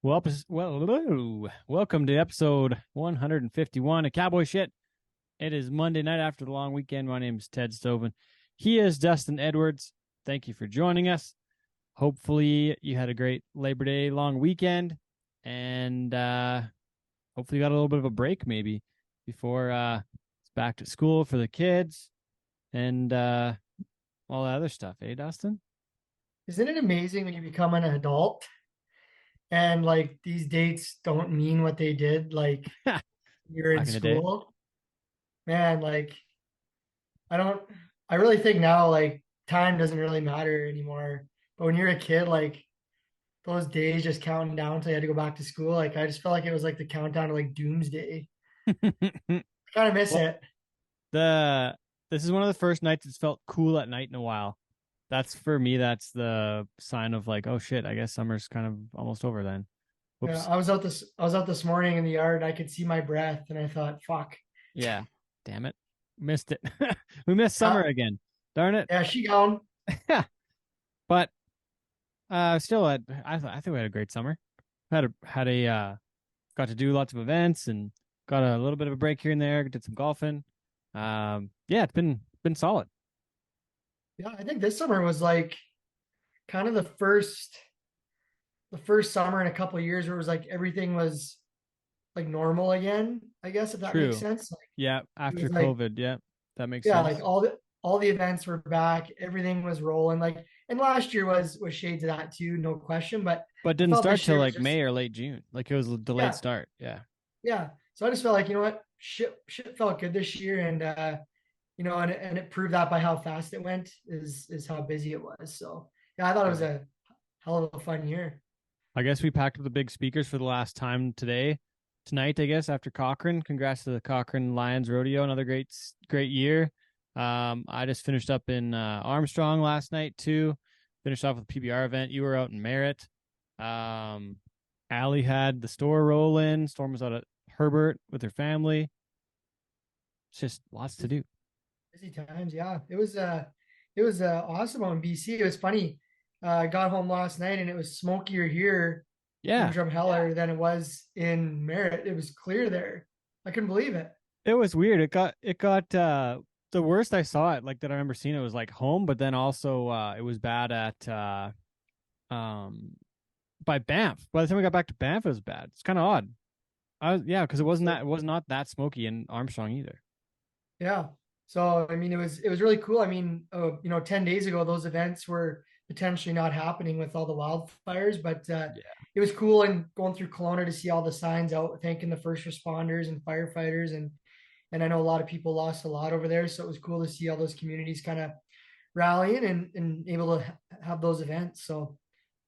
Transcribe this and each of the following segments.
Welcome to episode 151 of Cowboy Shit. It is Monday night after the long weekend. My name is Ted Stovin. He is Dustin Edwards. Thank you for joining us. Hopefully you had a great Labor Day long weekend, and hopefully you got a little bit of a break maybe before it's back to school for the kids and all that other stuff. Eh, Dustin? Isn't it amazing when you become an adult and like these dates don't mean what they did like you're in Back in the day. school? Man, like I don't I really think now like time doesn't really matter anymore. But when you're a kid, like those days just counting down till you had to go back to school, like I just felt like it was like the countdown to like doomsday. I kind of miss Well, it. the this is one of the first nights it's felt cool at night in a while. That's for me, that's the sign of like, oh shit, I guess summer's kind of almost over then. Yeah, Whoops. I was out this morning in the yard and I could see my breath and I thought, fuck. Yeah. Damn it. Missed it. We missed summer Yeah, again. Darn it. yeah, she gone. But still I think we had a great summer. Had a got to do lots of events and got a little bit of a break here and there, did some golfing. Yeah, it's been solid. Yeah, I think this summer was like kind of the first summer in a couple of years where it was like everything was like normal again, I guess if that makes True. sense. Like Yeah, it after was like COVID, yeah, that makes yeah, like sense. all the events were back, everything was rolling. Like and last year was shades of that too, no question. But But I didn't felt start this till year was like just May or late June. Like it was a delayed yeah, start. Yeah. yeah. So I just felt like, you know what, shit felt good this year and and it proved that by how fast it went is how busy it was. So yeah, I thought it was Right. a hell of a fun year. I guess we packed up the big speakers for the last time tonight, I guess, after Cochrane. Congrats to the Cochrane Lions Rodeo. Another great year. I just finished up in Armstrong last night too. Finished off with the PBR event. You were out in Merritt. Um, Allie had the store roll in. Storm was out at Herbert with her family. It's just lots to do. Busy times, yeah. It was awesome out in BC. It was funny. I got home last night and it was smokier here in Yeah, Drumheller than it was in Merritt. It was clear there. I couldn't believe it. it was weird. It got the worst I saw it, like that I remember seeing it was like home, but then also it was bad at um by Banff. By the time we got back to Banff, it was bad. It's kind of odd. Yeah, because it was not that smoky in Armstrong either. Yeah. So I mean, it was really cool. I mean, 10 days ago, those events were potentially not happening with all the wildfires, but Yeah. it was cool and going through Kelowna to see all the signs out thanking the first responders and firefighters and I know a lot of people lost a lot over there, so it was cool to see all those communities kind of rallying and able to have those events. So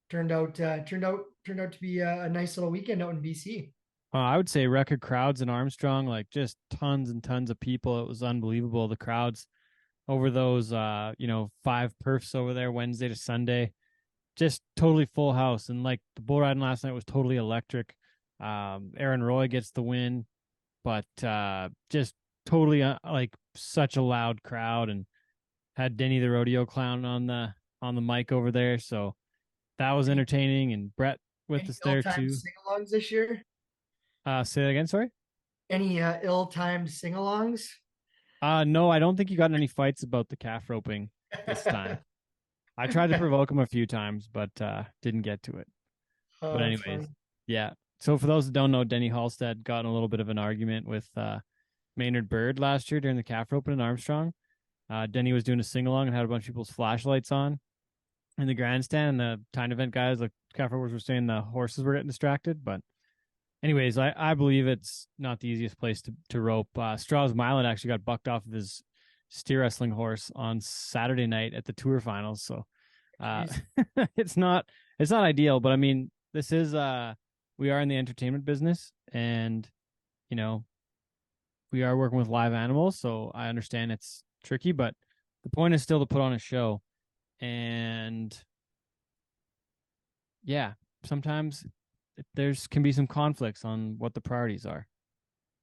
turned out to be a nice little weekend out in BC. I would say record crowds in Armstrong, like just tons and tons of people. It was unbelievable. The crowds over those, five perfs over there Wednesday to Sunday, just totally full house. And like the bull riding last night was totally electric. Aaron Roy gets the win, but just totally like such a loud crowd, and had Denny the rodeo clown on the mic over there, so that was Any entertaining. And Brett with any us there ill-timed too. sing-alongs this year? Say that again, sorry. Any ill-timed sing-alongs? No, I don't think you got in any fights about the calf roping this time. I tried to provoke him a few times, but didn't get to it. Oh, But that's anyways, fun. yeah. So for those that don't know, Denny Halstead got in a little bit of an argument with Maynard Bird last year during the calf roping in Armstrong. Denny was doing a sing along and had a bunch of people's flashlights on in the grandstand, and the time event guys, like calf ropers, were saying the horses were getting distracted. But anyways, I believe it's not the easiest place to rope. Strauss Milan actually got bucked off of his steer wrestling horse on Saturday night at the tour finals. So uh, Jeez. it's not ideal, but I mean, this is we are in the entertainment business, and you know we are working with live animals, so I understand it's tricky, but the point is still to put on a show. And yeah, sometimes there's can be some conflicts on what the priorities are.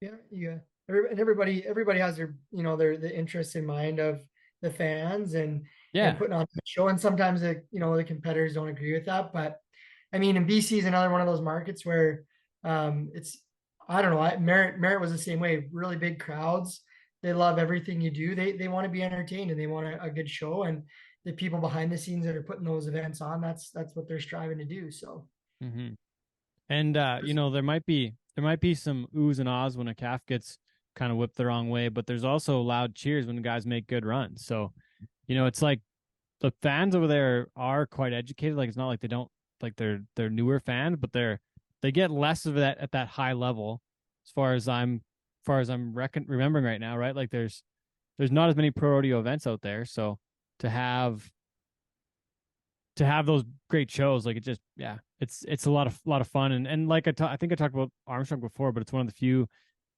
Yeah, yeah. Everybody has their the interests in mind of the fans and Yeah, putting on the show. And sometimes the competitors don't agree with that, but I mean, and BC is another one of those markets where it's, I don't know, Merritt was the same way. Really big crowds. They love everything you do. They want to be entertained and they want a good show. And the people behind the scenes that are putting those events on, that's what they're striving to do. So Mm-hmm. And there might be some oohs and ahs when a calf gets kind of whipped the wrong way, but there's also loud cheers when the guys make good runs. So, it's like the fans over there are quite educated. Like it's not like they don't like they're newer fans, but they get less of that at that high level as far as I'm remembering right now, right? Like there's not as many pro rodeo events out there. So to have those great shows, like it just, yeah, it's a lot of fun. And like I think I talked about Armstrong before, but it's one of the few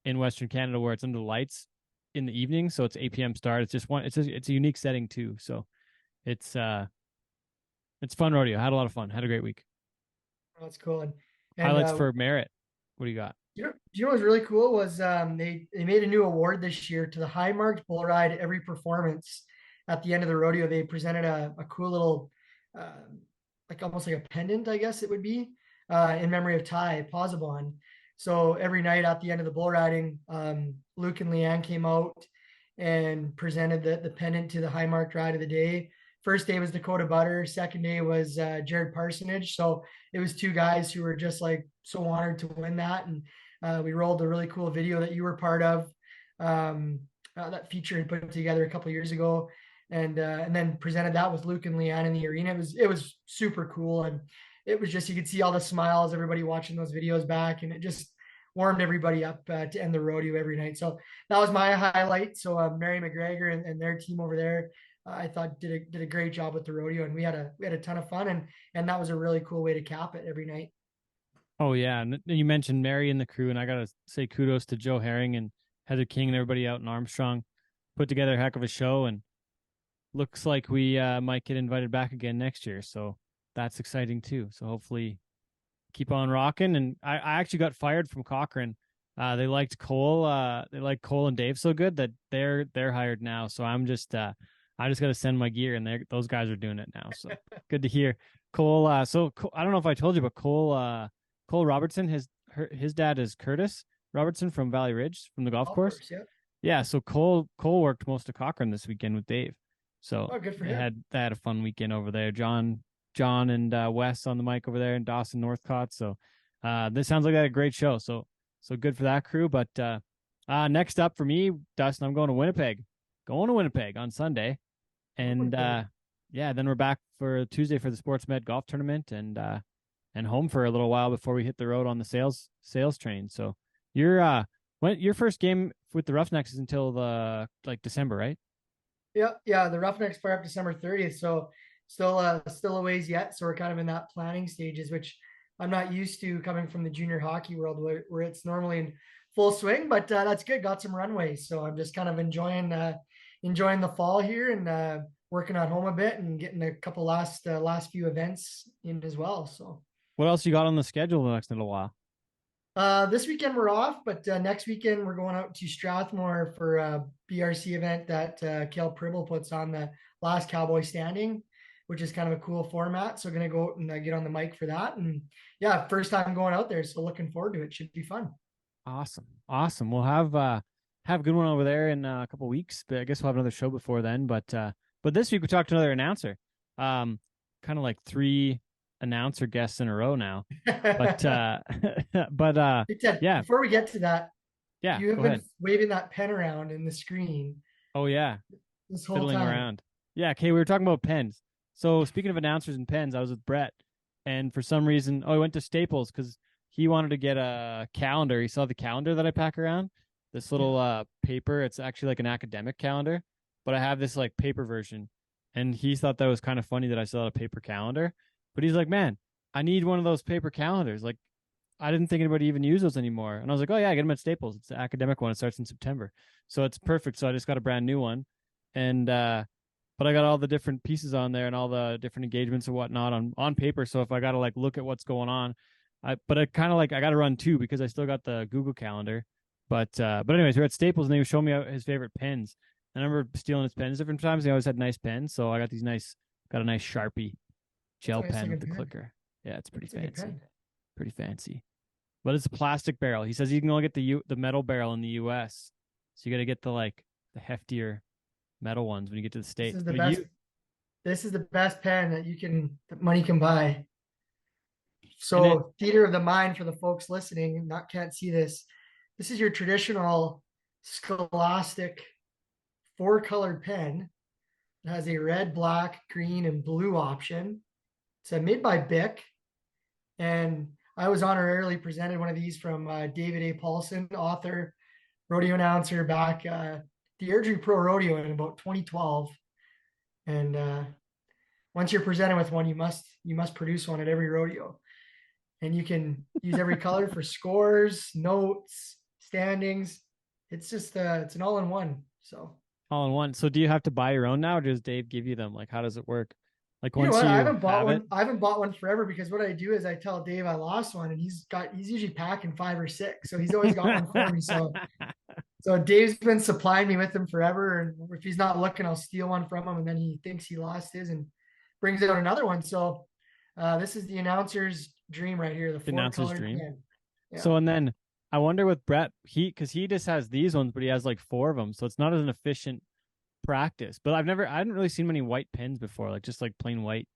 in Western Canada where it's under the lights in the evening, so it's 8 p.m. start. It's just it's a unique setting too. So it's fun rodeo. Had a lot of fun. Had a great week. that's cool. And Highlights for Merritt. What do you got? you know what's really cool was they made a new award this year to the high marked bull ride every performance. At the end of the rodeo, they presented a cool little uh, like almost like a pendant, I guess it would be, in memory of Ty Posabon. So every night at the end of the bull riding, Luke and Leanne came out and presented the pendant to the high marked ride of the day. First day was Dakota Butter. Second day was Jared Parsonage. So it was two guys who were just like so honored to win that. And we rolled a really cool video that you were part of, that feature and put together a couple years ago, and then presented that with Luke and Leanne in the arena. It was super cool, and it was just, you could see all the smiles, everybody watching those videos back, and it just warmed everybody up to end the rodeo every night. So that was my highlight. So Mary McGregor and their team over there, I thought did a great job with the rodeo, and we had a ton of fun, and that was a really cool way to cap it every night. Oh yeah, and you mentioned Mary and the crew, and I gotta say kudos to Joe Herring and Heather King and everybody out in Armstrong. Put together a heck of a show, and looks like we might get invited back again next year. So that's exciting too. So hopefully keep on rocking. And I actually got fired from Cochrane. They liked Cole. They like Cole and Dave so good that they're hired now. So I just got to send my gear, and those guys are doing it now. So good to hear. Cole. I don't know if I told you, but Cole Robertson, his dad is Curtis Robertson from Valley Ridge from the golf course. Yeah. Yeah, so Cole worked most of Cochrane this weekend with Dave. So Oh, good for they him. had a fun weekend over there. John and Wes on the mic over there, and Dawson Northcott. So this sounds like they had a great show. So good for that crew. But next up for me, Dustin, I'm going to Winnipeg. Going to Winnipeg on Sunday. And yeah, then we're back for Tuesday for the Sports Med golf tournament, and home for a little while before we hit the road on the sales train. So your first game with the Roughnecks is until the like December, right? Yeah. The Roughnecks fire up December 30th, so still a ways yet. So we're kind of in that planning stages, which I'm not used to coming from the junior hockey world where it's normally in full swing. But that's good. Got some runway, so I'm just kind of enjoying the fall here, and working at home a bit and getting a couple last few events in as well. So What else you got on the schedule the next little while? this weekend we're off, but next weekend we're going out to Strathmore for a BRC event that Kel Pribble puts on, the last Cowboy standing, which is kind of a cool format. So going to go out and get on the mic for that. And yeah, first time going out there. So looking forward to it. Should be fun. Awesome. We'll have a good one over there in a couple weeks, but I guess we'll have another show before then. But this week we talked to another announcer. Kind of like three announcer guests in a row now. But Hey, Ted, yeah, before we get to that, yeah, you have go been ahead. waving that pen around in the screen Oh yeah, this whole fiddling time. around. Yeah, okay, we were talking about pens. So speaking of announcers and pens, I was with Brett, and for some reason, I went to Staples because he wanted to get a calendar. He saw the calendar that I pack around, this Yeah. little paper. It's actually like an academic calendar, but I have this like paper version, and he thought that was kind of funny that I still had a paper calendar. But he's like, man, I need one of those paper calendars. Like, I didn't think anybody even use those anymore. And I was like, oh yeah, I get them at Staples. It's the academic one. It starts in September, so it's perfect. So I just got a brand new one, and but I got all the different pieces on there and all the different engagements and whatnot on paper. So if I got to like look at what's going on, but I kind of like I got to run two because I still got the Google Calendar. But anyways, we're at Staples and he was showing me his favorite pens. And I remember stealing his pens different times. He always had nice pens, so I got a nice Sharpie That's gel a nice pen with looking the pen. clicker. Yeah, it's pretty It's a good fancy. pen. Pretty fancy. But it's a plastic barrel. He says you can only get the metal barrel in the US. So you got to get the heftier metal ones when you get to the This States. is the But best. you This is the best pen that money can buy. and it So theater of the mind for the folks listening, not can't see this. This is your traditional Scholastic four-colored pen. It has a red, black, green, and blue option. It's made by Bic, and I was honorarily presented one of these from David A. Paulson, author, rodeo announcer back the Airdrie Pro Rodeo in about 2012. And once you're presented with one, you must produce one at every rodeo, and you can use every color for scores, notes, standings. It's just it's an all-in-one. So all in one. So do you have to buy your own now, or does Dave give you them? Like, how does it work? Like you know once what? I you haven't bought have it. one. I haven't bought one forever because what I do is I tell Dave I lost one, and he's usually packing 5 or 6, so he's always got one for me. So Dave's been supplying me with them forever, and if he's not looking, I'll steal one from him, and then he thinks he lost his and brings out another one. So this is the announcer's dream right here, the The four announcer's colored dream. pen. Yeah. So and then I wonder with Brett, because he just has these ones, but he has like 4 of them, so it's not as an efficient practice. But I hadn't really seen many white pens before, like just like plain white.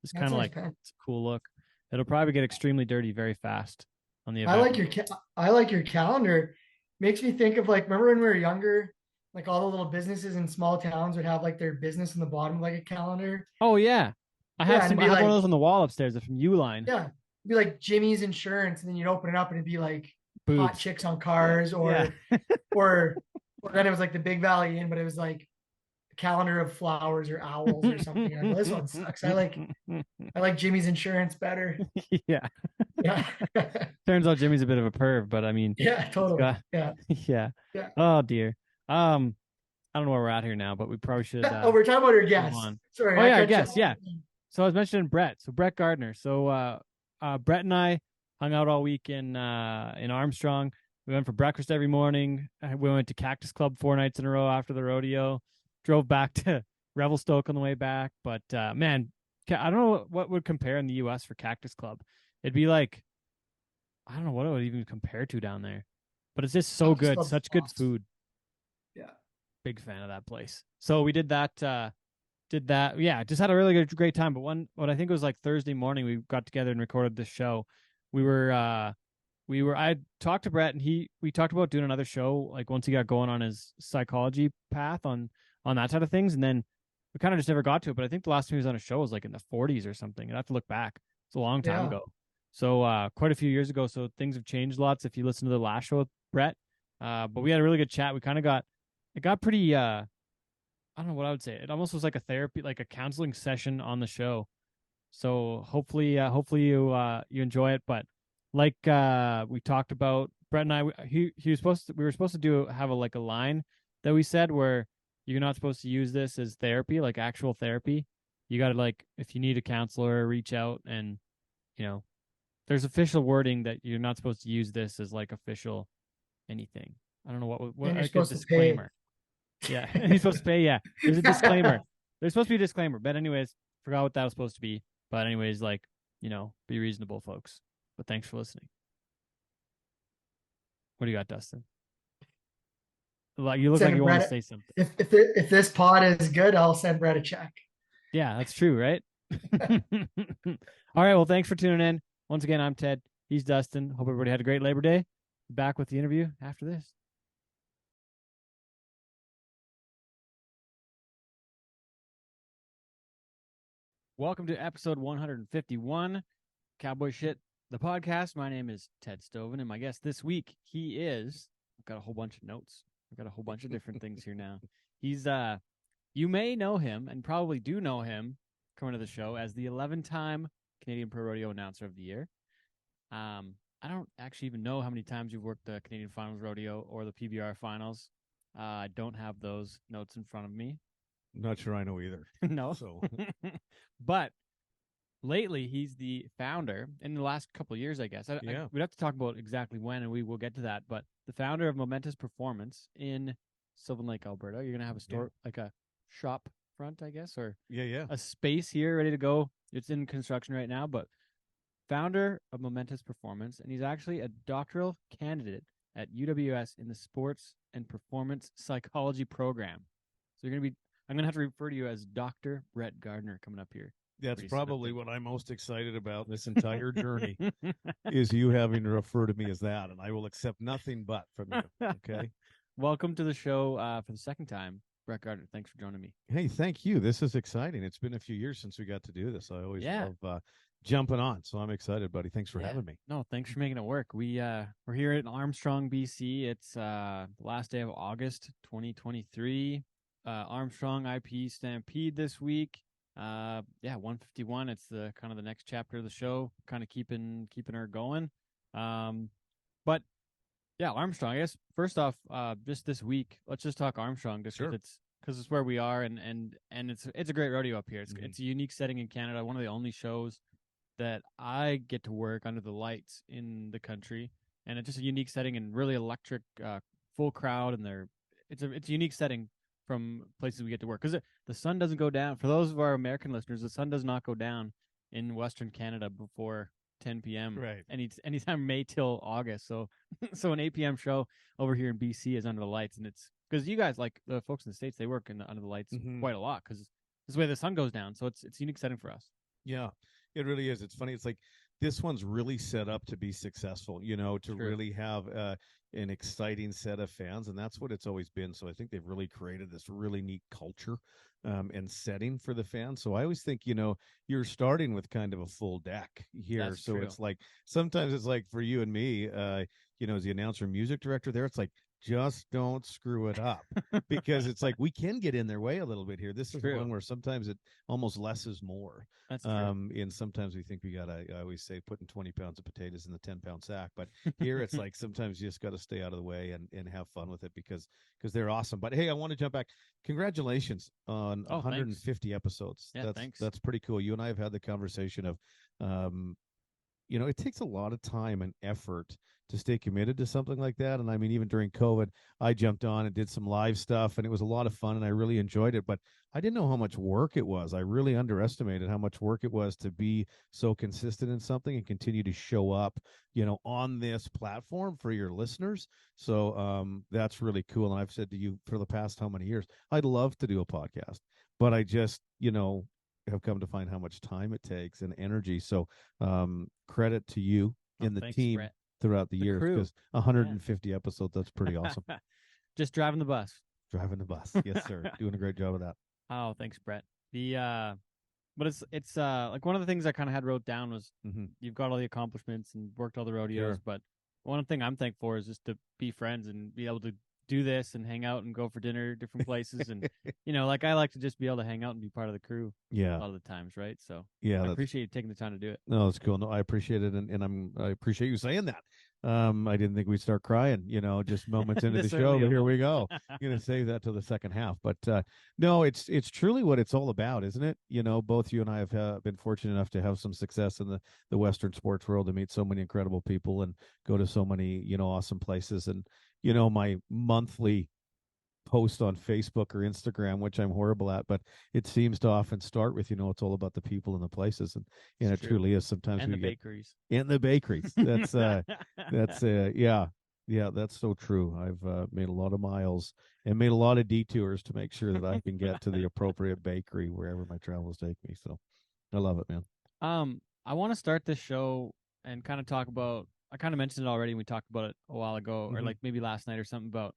It's kind That's of a nice like pen. it's a cool look. It'll probably get extremely dirty very fast on the I event. like your I like your calendar. Makes me think of like remember when we were younger, like all the little businesses in small towns would have like their business in the bottom of like a calendar. Oh yeah, I have Yeah, and some. it'd I be have one of like those on the wall upstairs. They're from Uline yeah, it'd be like Jimmy's Insurance, and then you'd open it up and it'd be like hot boobs. chicks on Yeah, cars, yeah. or or then it was like the Big Valley Inn, but it was like a calendar of flowers or owls or something. And I go, this one sucks. I like Jimmy's Insurance better. Yeah. Yeah. Turns out Jimmy's a bit of a perv, but I mean, Yeah, he's totally. got Yeah. yeah. Yeah. Oh dear. I don't know where we're at here now, but we probably should Oh, we're talking about your move guest. on. Sorry, Oh I yeah, I cut you guess off. yeah. So I was mentioning Brett. So Brett Gardiner. So Brett and I hung out all week in Armstrong. We went for breakfast every morning. We went to Cactus Club 4 nights in a row after the rodeo. Drove back to Revelstoke on the way back. But man, I don't know what would compare in the U.S. for Cactus Club. It'd be like I don't know what it would even compare to down there. But it's just so Cactus good, Club's such good awesome. food. Yeah. Big fan of that place. So we did that. Yeah, just had a really great time. But what I think it was like Thursday morning, we got together and recorded this show. I talked to Brett, and we talked about doing another show like once he got going on his psychology path on that side of things, and then we kind of just never got to it. But I think the last time he was on a show was like in the 40s or something. I'd have to look back. It's a long time Yeah. ago. So quite a few years ago. So things have changed lots if you listen to the last show with Brett. But we had a really good chat. We kind of got pretty I don't know what I would say. It almost was like a therapy, like a counseling session on the show. So hopefully you enjoy it. But like we talked about, Brett and I, he was we were supposed to have a line that we said where you're not supposed to use this as therapy, like actual therapy. You got to like if you need a counselor, reach out, and you know there's official wording that you're not supposed to use this as like official anything. I don't know what And you're like a supposed to pay. disclaimer. Yeah, he's supposed to pay. Yeah, there's a disclaimer. There's supposed to be a disclaimer. But anyways, forgot what that was supposed to be. But anyways, like be reasonable, folks. But thanks for listening. What do you got, Dustin? Like you look like Send you want to Brett. say something. If this pod is good, I'll send Brett a check. Yeah, that's true, right? All right. Well, thanks for tuning in. Once again, I'm Ted. He's Dustin. Hope everybody had a great Labor Day. Back with the interview after this. Welcome to episode 151, Cowboy Shit, the podcast. My name is Ted Stovin, and my guest this week, I've got a whole bunch of notes. I've got a whole bunch of different things here now. He's, you may know him, and probably do know him, coming to the show, as the 11-time Canadian Pro Rodeo Announcer of the Year. I don't actually even know how many times you've worked the Canadian Finals Rodeo or the PBR Finals. I don't have those notes in front of me. Not sure I know either. No. So, but lately he's the founder in the last couple of years, I guess. We'd have to talk about exactly when, and we will get to that. But the founder of Momentous Performance in Sylvan Lake, Alberta. You're gonna have a store, like a shop front, I guess, or yeah. a space here ready to go. It's in construction right now, but founder of Momentous Performance, and he's actually a doctoral candidate at UWS in the Sports and Performance Psychology program. So I'm gonna have to refer to you as Dr. Brett Gardiner coming up here. That's probably what I'm most excited about in this entire journey is is you having to refer to me as that, and I will accept nothing but from you. Okay. Welcome to the show for the second time, Brett Gardiner. Thanks for joining me. Hey, thank you. This is exciting. It's been a few years since we got to do this. I always love jumping on, so I'm excited, buddy. Thanks for having me. No, thanks for making it work. We're here at Armstrong, BC. It's the last day of August 2023. Armstrong IP Stampede this week. 151. It's the kind of the next chapter of the show, kind of keeping her going. But yeah, Armstrong. I guess first off, just this week, let's just talk Armstrong, just because it's where we are, and it's a great rodeo up here. It's a unique setting in Canada. One of the only shows that I get to work under the lights in the country, and it's just a unique setting and really electric, full crowd, and it's a unique setting from places we get to work, because the sun doesn't go down. For those of our American listeners, the sun does not go down in Western Canada before 10 p.m. Right. Anytime May till August. So an 8 p.m. show over here in BC is under the lights, and it's because you guys, like the folks in the States, they work under the lights quite a lot because this is the way the sun goes down. So it's a unique setting for us. Yeah, it really is. It's funny. It's like this one's really set up to be successful, to really have an exciting set of fans, and that's what it's always been. So I think they've really created this really neat culture and setting for the fans. So I always think, you're starting with kind of a full deck here. That's so true. it's like sometimes it's like for you and me, as the announcer and music director there, it's like, just don't screw it up, because it's like we can get in their way a little bit here. This is one where sometimes it almost less is more. That's true. And sometimes we think I always say putting 20 pounds of potatoes in the 10-pound sack, but here it's like sometimes you just got to stay out of the way and have fun with it because they're awesome. But hey, I want to jump back. Congratulations on 150 thanks. episodes. Yeah, thanks. That's pretty cool. You and I have had the conversation of, it takes a lot of time and effort to stay committed to something like that. And I mean, even during COVID, I jumped on and did some live stuff, and it was a lot of fun, and I really enjoyed it. But I didn't know how much work it was. I really underestimated how much work it was to be so consistent in something and continue to show up, on this platform for your listeners. So that's really cool. And I've said to you for the past how many years, I'd love to do a podcast, but I just, have come to find how much time it takes and energy. So credit to you and the team, Brett, throughout the years, because 150 episodes, that's pretty awesome. Just driving the bus. Yes, sir. Doing a great job of that. Oh, thanks, Brett. But it's like one of the things I kind of had wrote down was you've got all the accomplishments and worked all the rodeos, but one thing I'm thankful for is just to be friends and be able to do this and hang out and go for dinner different places. And like I like to just be able to hang out and be part of the crew a lot of the times, right? So I appreciate you taking the time to do it. No, that's cool. No, I appreciate it, and I appreciate you saying that. I didn't think we'd start crying, just moments into the show, but here we go. I'm gonna save that till the second half. But no, it's truly what it's all about, isn't it? Both you and I have been fortunate enough to have some success in the Western sports world, to meet so many incredible people and go to so many awesome places. And my monthly post on Facebook or Instagram, which I'm horrible at, but it seems to often start with, it's all about the people and the places, and it truly is. Sometimes and the bakeries. That's that's so true. I've made a lot of miles and made a lot of detours to make sure that I can get to the appropriate bakery wherever my travels take me. So I love it, man. I want to start this show and kind of talk about, I kind of mentioned it already, and we talked about it a while ago, or like maybe last night or something, about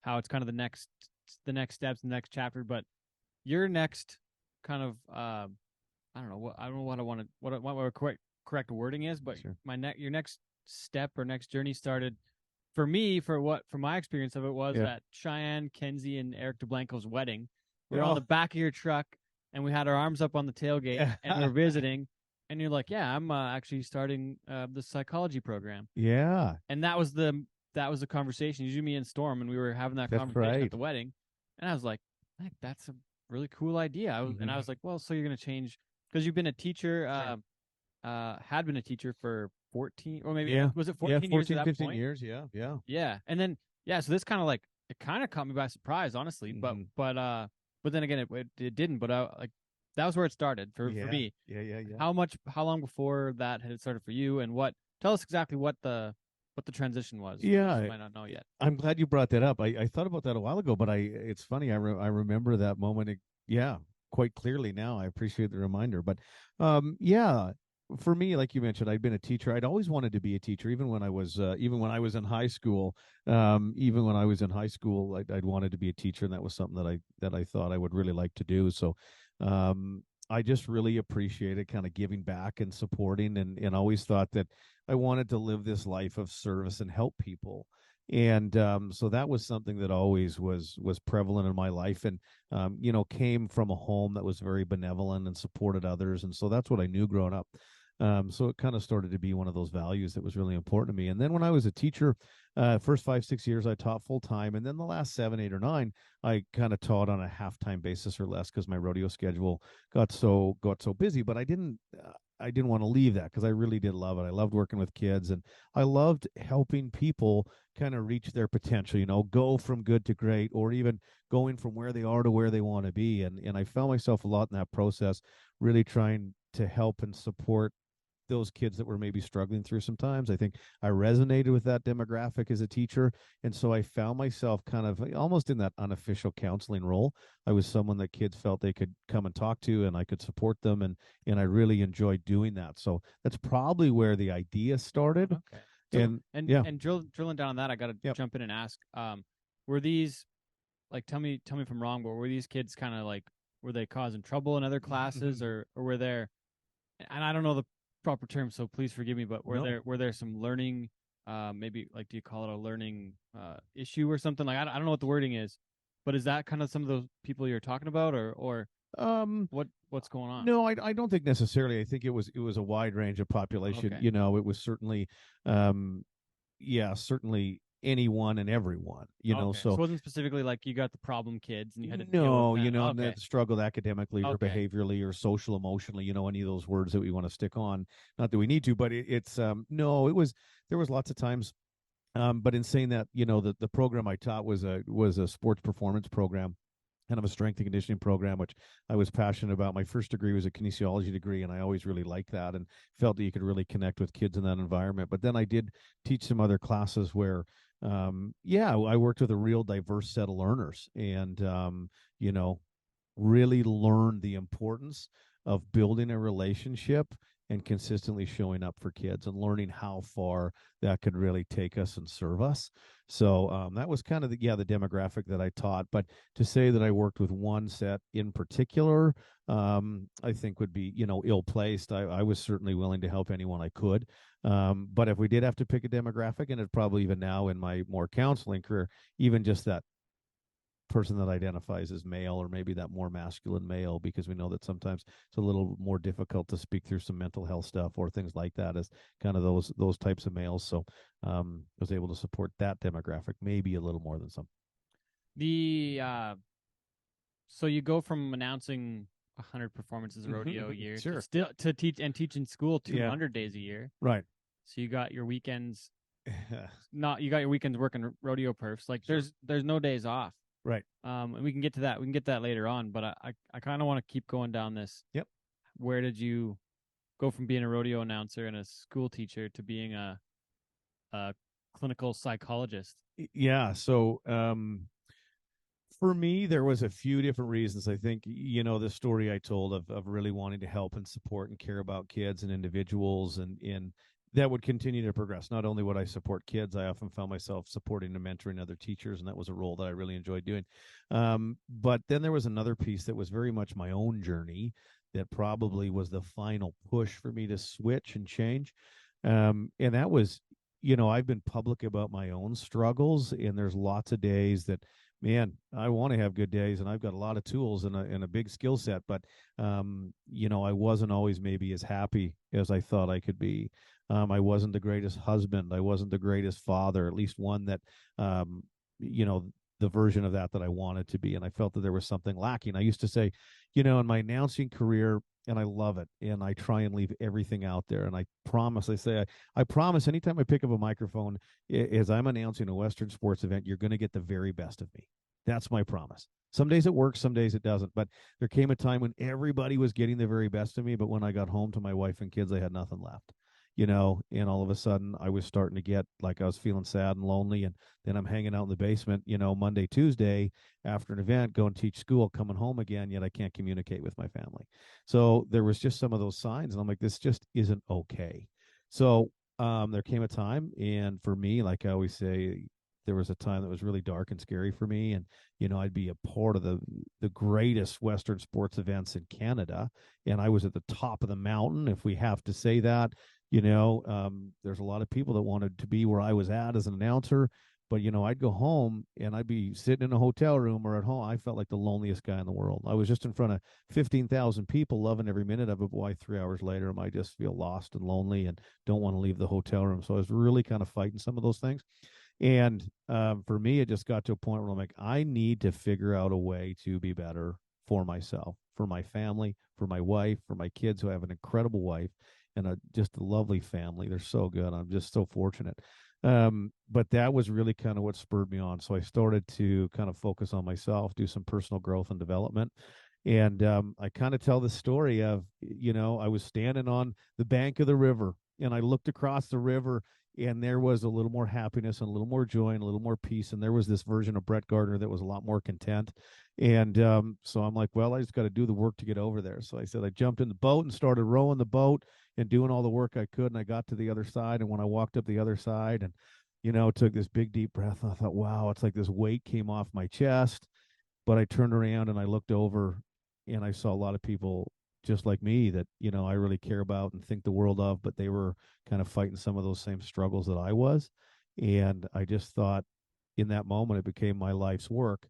how it's kind of the next steps, the next chapter. But your next kind of I don't know what correct wording is, but your next step or next journey started for me, from my experience of it was at Cheyenne, Kenzie, and Eric DeBlanco's wedding. We were on the back of your truck, and we had our arms up on the tailgate, and we're visiting. And you're like, yeah, I'm actually starting the psychology program. Yeah. And that was the conversation. You, me, and Storm, and we were having that conversation at the wedding. And I was like, that's a really cool idea. And I was like, well, so you're going to change, because you've been a teacher, had been a teacher for 14, or maybe, was it 14 years at that 15 point? years, yeah. And then, so this kind of caught me by surprise, honestly. But then again, it didn't. But that was where it started for me. Yeah. How long before that had it started for you, and tell us exactly what the transition was. Yeah, You might not know yet. I'm glad you brought that up. I thought about that a while ago, but it's funny. I remember that moment. Yeah, quite clearly now. I appreciate the reminder. But yeah, for me, like you mentioned, I'd been a teacher. I'd always wanted to be a teacher, even when I was in high school. Even when I was in high school, I'd wanted to be a teacher, and that was something that I thought I would really like to do. So, I just really appreciated kind of giving back and supporting, and always thought that I wanted to live this life of service and help people. And so that was something that always was prevalent in my life, and came from a home that was very benevolent and supported others, and so that's what I knew growing up. So it kind of started to be one of those values that was really important to me. And then when I was a teacher, first 5-6 years I taught full time, and then the last 7, 8, or 9 I kind of taught on a half-time basis or less because my rodeo schedule got so busy. But I didn't want to leave that because I really did love it. I loved working with kids, and I loved helping people kind of reach their potential, go from good to great, or even going from where they are to where they want to be. And I found myself a lot in that process, really trying to help and support those kids that were maybe struggling through some times. I think I resonated with that demographic as a teacher. And so I found myself kind of almost in that unofficial counseling role. I was someone that kids felt they could come and talk to, and I could support them. And I really enjoyed doing that. So that's probably where the idea started. Okay. So, and drilling down on that, I got to jump in and ask, were these, like, tell me if I'm wrong, but were these kids kind of like, were they causing trouble in other classes, or were there, and I don't know the proper term, so please forgive me, but were there some learning, maybe, like, do you call it a learning issue or something? Like, I don't know what the wording is, but is that kind of some of those people you're talking about, or what's going on? No, I don't think necessarily. I think it was a wide range of population. Okay. It was certainly, certainly anyone and everyone. So it wasn't specifically like you got the problem kids and you had to deal with that. And that struggled academically or behaviorally or social emotionally. Any of those words that we want to stick on. Not that we need to, but it's no. It was there was lots of times. But in saying that, the program I taught was a sports performance program, kind of a strength and conditioning program, which I was passionate about. My first degree was a kinesiology degree, and I always really liked that and felt that you could really connect with kids in that environment. But then I did teach some other classes where, I worked with a real diverse set of learners, and, really learned the importance of building a relationship and consistently showing up for kids, and learning how far that could really take us and serve us. So that was kind of the demographic that I taught. But to say that I worked with one set in particular, I think would be, ill-placed. I was certainly willing to help anyone I could. But if we did have to pick a demographic, and it probably even now in my more counseling career, even just that person that identifies as male, or maybe that more masculine male, because we know that sometimes it's a little more difficult to speak through some mental health stuff or things like that, as kind of those types of males. So I was able to support that demographic maybe a little more than some. So you go from announcing 100 performances a rodeo a year sure. to teach in school 200 days a year. Right. So you got your weekends you got your weekends working rodeo perfs. Like, sure. there's no days off. Right. And we can get to that. We can get that later on, but I kind of want to keep going down this. Yep. Where did you go from being a rodeo announcer and a school teacher to being a clinical psychologist? Yeah. So for me, there was a few different reasons. I think, the story I told of really wanting to help and support and care about kids and individuals, and that would continue to progress. Not only would I support kids, I often found myself supporting and mentoring other teachers, and that was a role that I really enjoyed doing. But then there was another piece that was very much my own journey that probably was the final push for me to switch and change. And that was, I've been public about my own struggles, and there's lots of days that, man, I want to have good days, and I've got a lot of tools and a big skill set, but, I wasn't always maybe as happy as I thought I could be. I wasn't the greatest husband. I wasn't the greatest father, at least one that, the version of that I wanted to be. And I felt that there was something lacking. I used to say, in my announcing career, and I love it, and I try and leave everything out there. And I promise anytime I pick up a microphone, as I'm announcing a Western sports event, you're going to get the very best of me. That's my promise. Some days it works, some days it doesn't. But there came a time when everybody was getting the very best of me, but when I got home to my wife and kids, I had nothing left. And all of a sudden I was starting to get like I was feeling sad and lonely. And then I'm hanging out in the basement, Monday, Tuesday after an event, go and teach school, coming home again, yet I can't communicate with my family. So there was just some of those signs. And I'm like, this just isn't okay. So there came a time, and for me, like I always say, there was a time that was really dark and scary for me. And, I'd be a part of the greatest Western sports events in Canada. And I was at the top of the mountain, if we have to say that. There's a lot of people that wanted to be where I was at as an announcer. But, I'd go home and I'd be sitting in a hotel room or at home. I felt like the loneliest guy in the world. I was just in front of 15,000 people, loving every minute of it. Boy, 3 hours later, I just feel lost and lonely and don't want to leave the hotel room. So I was really kind of fighting some of those things. And for me, it just got to a point where I'm like, I need to figure out a way to be better for myself, for my family, for my wife, for my kids, who have an incredible wife and just a lovely family. They're so good. I'm just so fortunate. But that was really kind of what spurred me on. So I started to kind of focus on myself, do some personal growth and development. And I kind of tell the story of, I was standing on the bank of the river and I looked across the river, and there was a little more happiness and a little more joy and a little more peace. And there was this version of Brett Gardiner that was a lot more content. And so I'm like, well, I just got to do the work to get over there. So I said, I jumped in the boat and started rowing the boat and doing all the work I could. And I got to the other side. And when I walked up the other side and, took this big, deep breath, I thought, wow, it's like this weight came off my chest. But I turned around and I looked over and I saw a lot of people just like me that, I really care about and think the world of, but they were kind of fighting some of those same struggles that I was. And I just thought in that moment, it became my life's work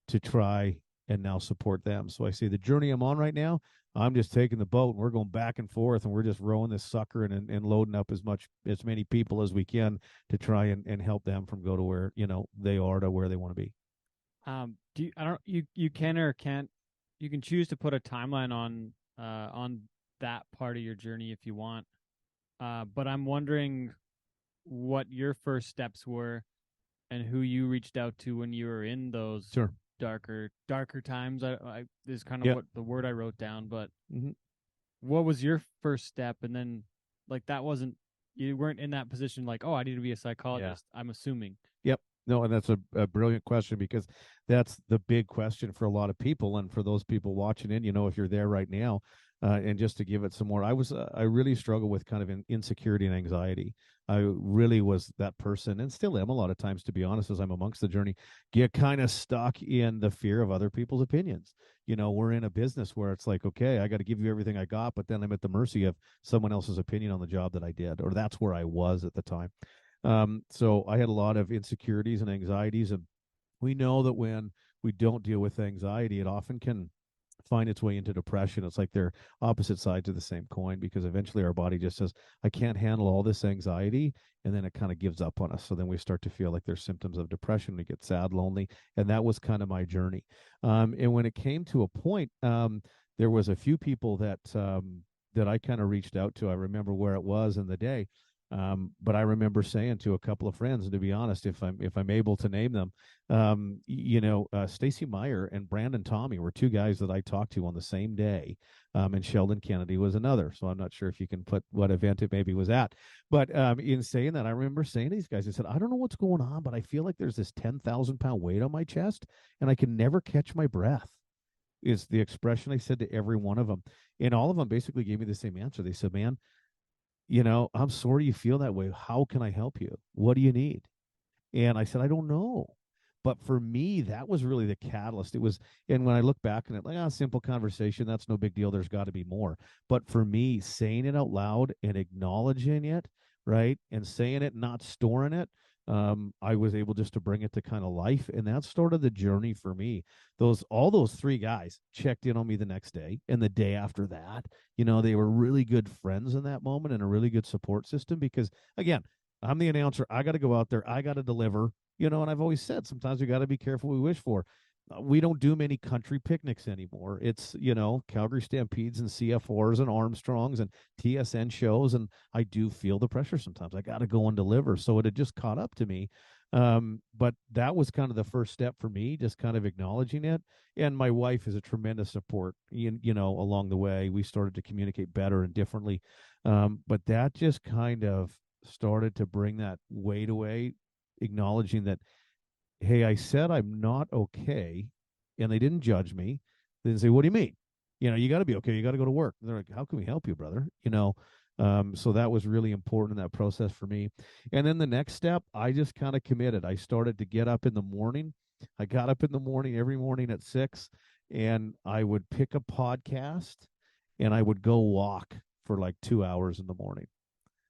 to try and now support them. So I say the journey I'm on right now, I'm just taking the boat and we're going back and forth and we're just rowing this sucker and loading up as many people as we can to try and help them from go to where, they are to where they want to be. Do you, I don't you can or can't you can choose to put a timeline on that part of your journey if you want. But I'm wondering what your first steps were and who you reached out to when you were in those Sure. darker times. I is kind of Yep. what the word I wrote down, but Mm-hmm. what was your first step? And then like that wasn't, you weren't in that position like, oh, I need to be a psychologist. Yeah. I'm assuming. Yep. No, and that's a brilliant question, because that's the big question for a lot of people. And for those people watching in, if you're there right now, and just to give it some more, I really struggle with kind of insecurity and anxiety. I really was that person, and still am a lot of times, to be honest, as I'm amongst the journey, get kind of stuck in the fear of other people's opinions. We're in a business where it's like, okay, I got to give you everything I got, but then I'm at the mercy of someone else's opinion on the job that I did, or that's where I was at the time. So I had a lot of insecurities and anxieties, and we know that when we don't deal with anxiety, it often can find its way into depression. It's like they're opposite sides of the same coin, because eventually our body just says, I can't handle all this anxiety. And then it kind of gives up on us. So then we start to feel like there's symptoms of depression. We get sad, lonely. And that was kind of my journey. And when it came to a point, there was a few people that I kind of reached out to. I remember where it was in the day. But I remember saying to a couple of friends, and to be honest, if I'm able to name them, Stacy Meyer and Brandon Tommy were two guys that I talked to on the same day, and Sheldon Kennedy was another. So I'm not sure if you can put what event it maybe was at, but in saying that, I remember saying to these guys, I said, I don't know what's going on, but I feel like there's this 10,000-pound weight on my chest, and I can never catch my breath. Is the expression I said to every one of them, and all of them basically gave me the same answer. They said, man, I'm sorry you feel that way. How can I help you? What do you need? And I said, I don't know. But for me, that was really the catalyst. It was, and when I look back on it, like, simple conversation, that's no big deal. There's got to be more. But for me, saying it out loud and acknowledging it, right, and saying it, not storing it, I was able just to bring it to kind of life. And that's sort of the journey for me. All those three guys checked in on me the next day and the day after that. They were really good friends in that moment and a really good support system, because again, I'm the announcer. I got to go out there. I got to deliver, and I've always said, sometimes we got to be careful what we wish for. we don't do many country picnics anymore. It's, Calgary Stampedes and CF4s and Armstrongs and TSN shows. And I do feel the pressure sometimes. I got to go and deliver. So it had just caught up to me. But that was kind of the first step for me, just kind of acknowledging it. And my wife is a tremendous support, along the way. We started to communicate better and differently. But that just kind of started to bring that weight away, acknowledging that, hey, I said I'm not okay, and they didn't judge me. They didn't say, what do you mean? You got to be okay. You got to go to work. And they're like, how can we help you, brother? So that was really important in that process for me. And then the next step, I just kind of committed. I started to get up in the morning. I got up in the morning every morning at 6, and I would pick a podcast and I would go walk for like 2 hours in the morning.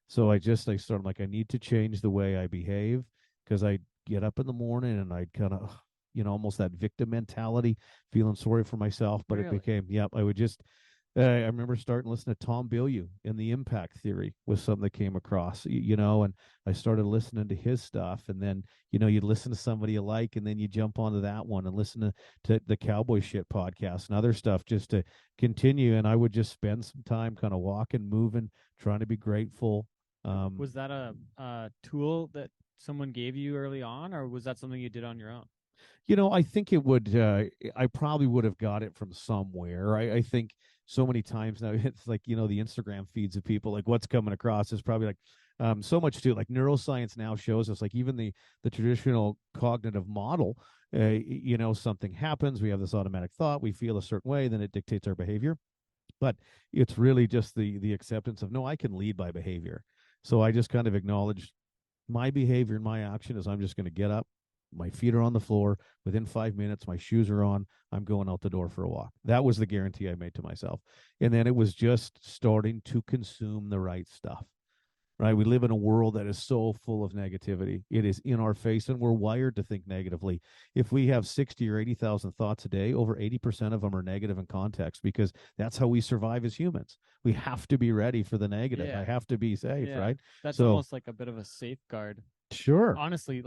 So I started like, I need to change the way I behave, because I get up in the morning and I'd kind of, almost that victim mentality, feeling sorry for myself. But Really? it became, I would just, I remember starting listening to Tom Bilyeu, and the impact theory was something that came across, and I started listening to his stuff. And then, you'd listen to somebody you like, and then you jump onto that one and listen to the Cowboy Shit podcast and other stuff, just to continue. And I would just spend some time kind of walking, moving, trying to be grateful. Was that a tool that someone gave you early on, or was that something you did on your own? I think it would, I probably would have got it from somewhere. I think so many times now, it's like, the Instagram feeds of people, like what's coming across is probably like, so much too, like neuroscience now shows us, like even the traditional cognitive model, something happens, we have this automatic thought, we feel a certain way, then it dictates our behavior. But it's really just the acceptance of, no, I can lead by behavior. So I just kind of acknowledged my behavior and my action is, I'm just going to get up, my feet are on the floor, within 5 minutes my shoes are on, I'm going out the door for a walk. That was the guarantee I made to myself. And then it was just starting to consume the right stuff. Right? We live in a world that is so full of negativity. It is in our face, and we're wired to think negatively. If we have 60 or 80,000 thoughts a day, over 80% of them are negative in context, because that's how we survive as humans. We have to be ready for the negative. Yeah. I have to be safe, Yeah. right? That's So, almost like a bit of a safeguard. sure. Honestly,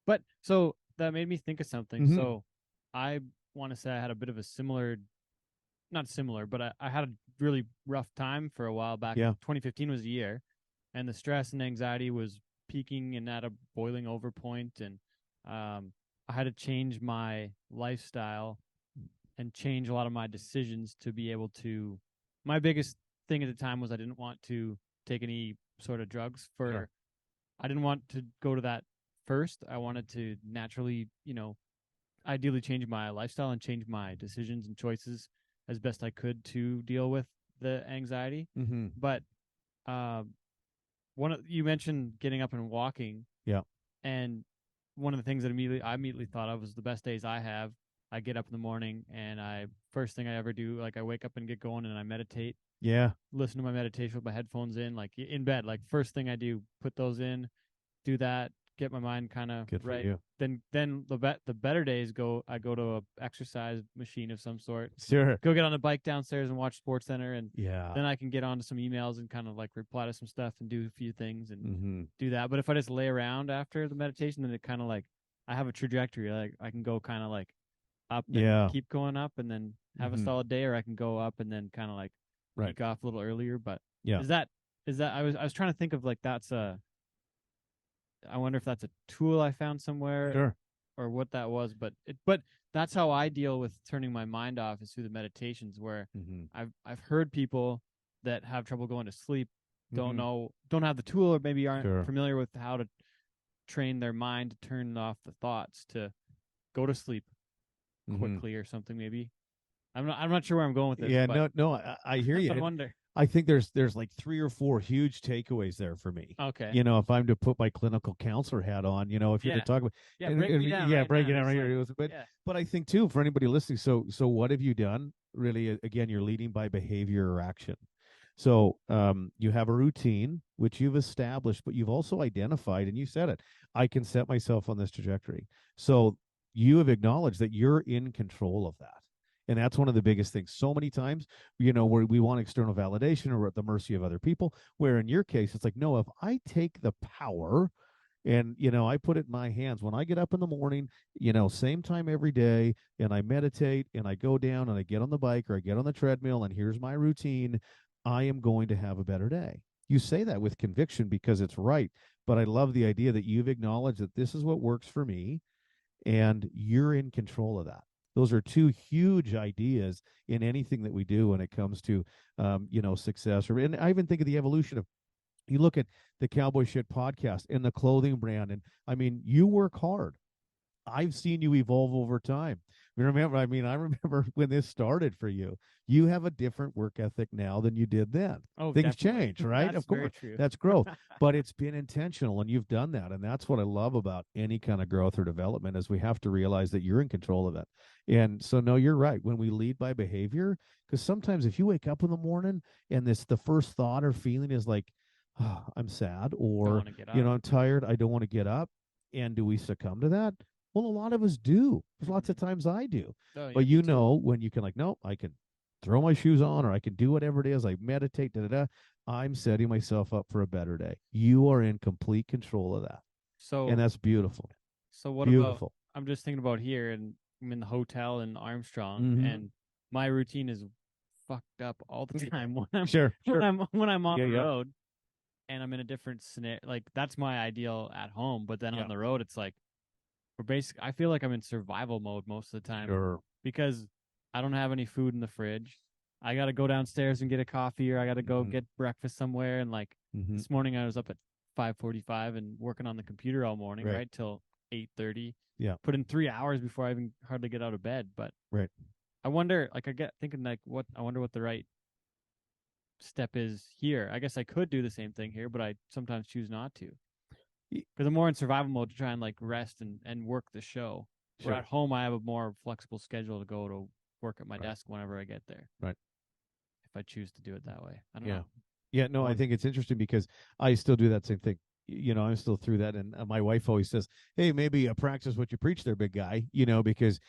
but so that made me think of something. Mhm. So I want to say I had a bit of a not similar, but I had a really rough time for a while back. Yeah. 2015 was a year, and the stress and anxiety was peaking and at a boiling over point. And I had to change my lifestyle and change a lot of my decisions to be able to. My biggest thing at the time was I didn't want to take any sort of drugs for. Sure. I didn't want to go to that first. I wanted to naturally, ideally change my lifestyle and change my decisions and choices as best I could to deal with the anxiety. Mm-hmm. But you mentioned getting up and walking. Yeah. And one of the things that I immediately thought of was the best days I have. I get up in the morning and first thing I ever do, like I wake up and get going and I meditate. Yeah. Listen to my meditation with my headphones in, like in bed. Like first thing I do, put those in, do that, get my mind kind of right. You. Then the better days I go to a exercise machine of some sort. Sure. Go get on the bike downstairs and watch Sports Center, and yeah. then I can get onto some emails and kind of like reply to some stuff and do a few things and Mm-hmm. do that. But if I just lay around after the meditation, then it kind of like I have a trajectory. Like I can go kind of like up and keep going up and then have a solid day, or I can go up and then kind of like peak off a little earlier. But is that I was trying to think of like I wonder if that's a tool I found somewhere, Sure, or what that was. But that's how I deal with turning my mind off, is through the meditations, where I've heard people that have trouble going to sleep, don't have the tool, or maybe aren't familiar with how to train their mind to turn off the thoughts to go to sleep quickly or something. Maybe I'm not sure where I'm going with this. Yeah, but no, I hear you. I wonder. I think there's like 3 or 4 huge takeaways there for me. Okay. If I'm to put my clinical counselor hat on, if you're to talk about, break it down. Break it down right here. But I think too, for anybody listening, so what have you done? Really, again, you're leading by behavior or action. So you have a routine which you've established, but you've also identified, and you said it, I can set myself on this trajectory. So you have acknowledged that you're in control of that. And that's one of the biggest things. So many times, where we want external validation, or we're at the mercy of other people, where in your case, it's like, no, if I take the power And, I put it in my hands. When I get up in the morning, same time every day, and I meditate and I go down and I get on the bike or I get on the treadmill, and here's my routine, I am going to have a better day. You say that with conviction because it's right. But I love the idea that you've acknowledged that this is what works for me and you're in control of that. Those are two huge ideas in anything that we do when it comes to, success. And I even think of the evolution of, you look at the Cowboy Shit podcast and the clothing brand, and I mean, you work hard. I've seen you evolve over time. I remember when this started for you. You have a different work ethic now than you did then. Oh, things definitely. change, right? That's Of course, very true. that's growth, but it's been intentional, and you've done that, and that's what I love about any kind of growth or development. Is we have to realize that you're in control of it. And so, no, you're right. When we lead by behavior, because sometimes if you wake up in the morning and the first thought or feeling is like, oh, I'm sad, or I'm tired, I don't want to get up, and do we succumb to that? Well, a lot of us do. There's lots of times I do. Oh, yeah, but when you can, like, no, I can throw my shoes on, or I can do whatever it is. I meditate, I'm setting myself up for a better day. You are in complete control of that. And that's beautiful. So what about, I'm just thinking about here, and I'm in the hotel in Armstrong, and my routine is fucked up all the time when I'm when I'm on the road, and I'm in a different scenario. Like, that's my ideal at home, but then on the road, it's like, I feel like I'm in survival mode most of the time because I don't have any food in the fridge. I got to go downstairs and get a coffee, or I got to go get breakfast somewhere. And like this morning, I was up at 5:45 and working on the computer all morning, right till 8:30. Yeah, put in 3 hours before I even hardly get out of bed. But I wonder, like, I get thinking, like, I wonder what the right step is here. I guess I could do the same thing here, but I sometimes choose not to. Because I'm more in survival mode to try and like rest and work the show. Where at home, I have a more flexible schedule to go to work at my desk whenever I get there. Right. If I choose to do it that way. I don't know. Yeah, no, I think it's interesting because I still do that same thing. I'm still through that. And my wife always says, hey, maybe practice what you preach there, big guy, because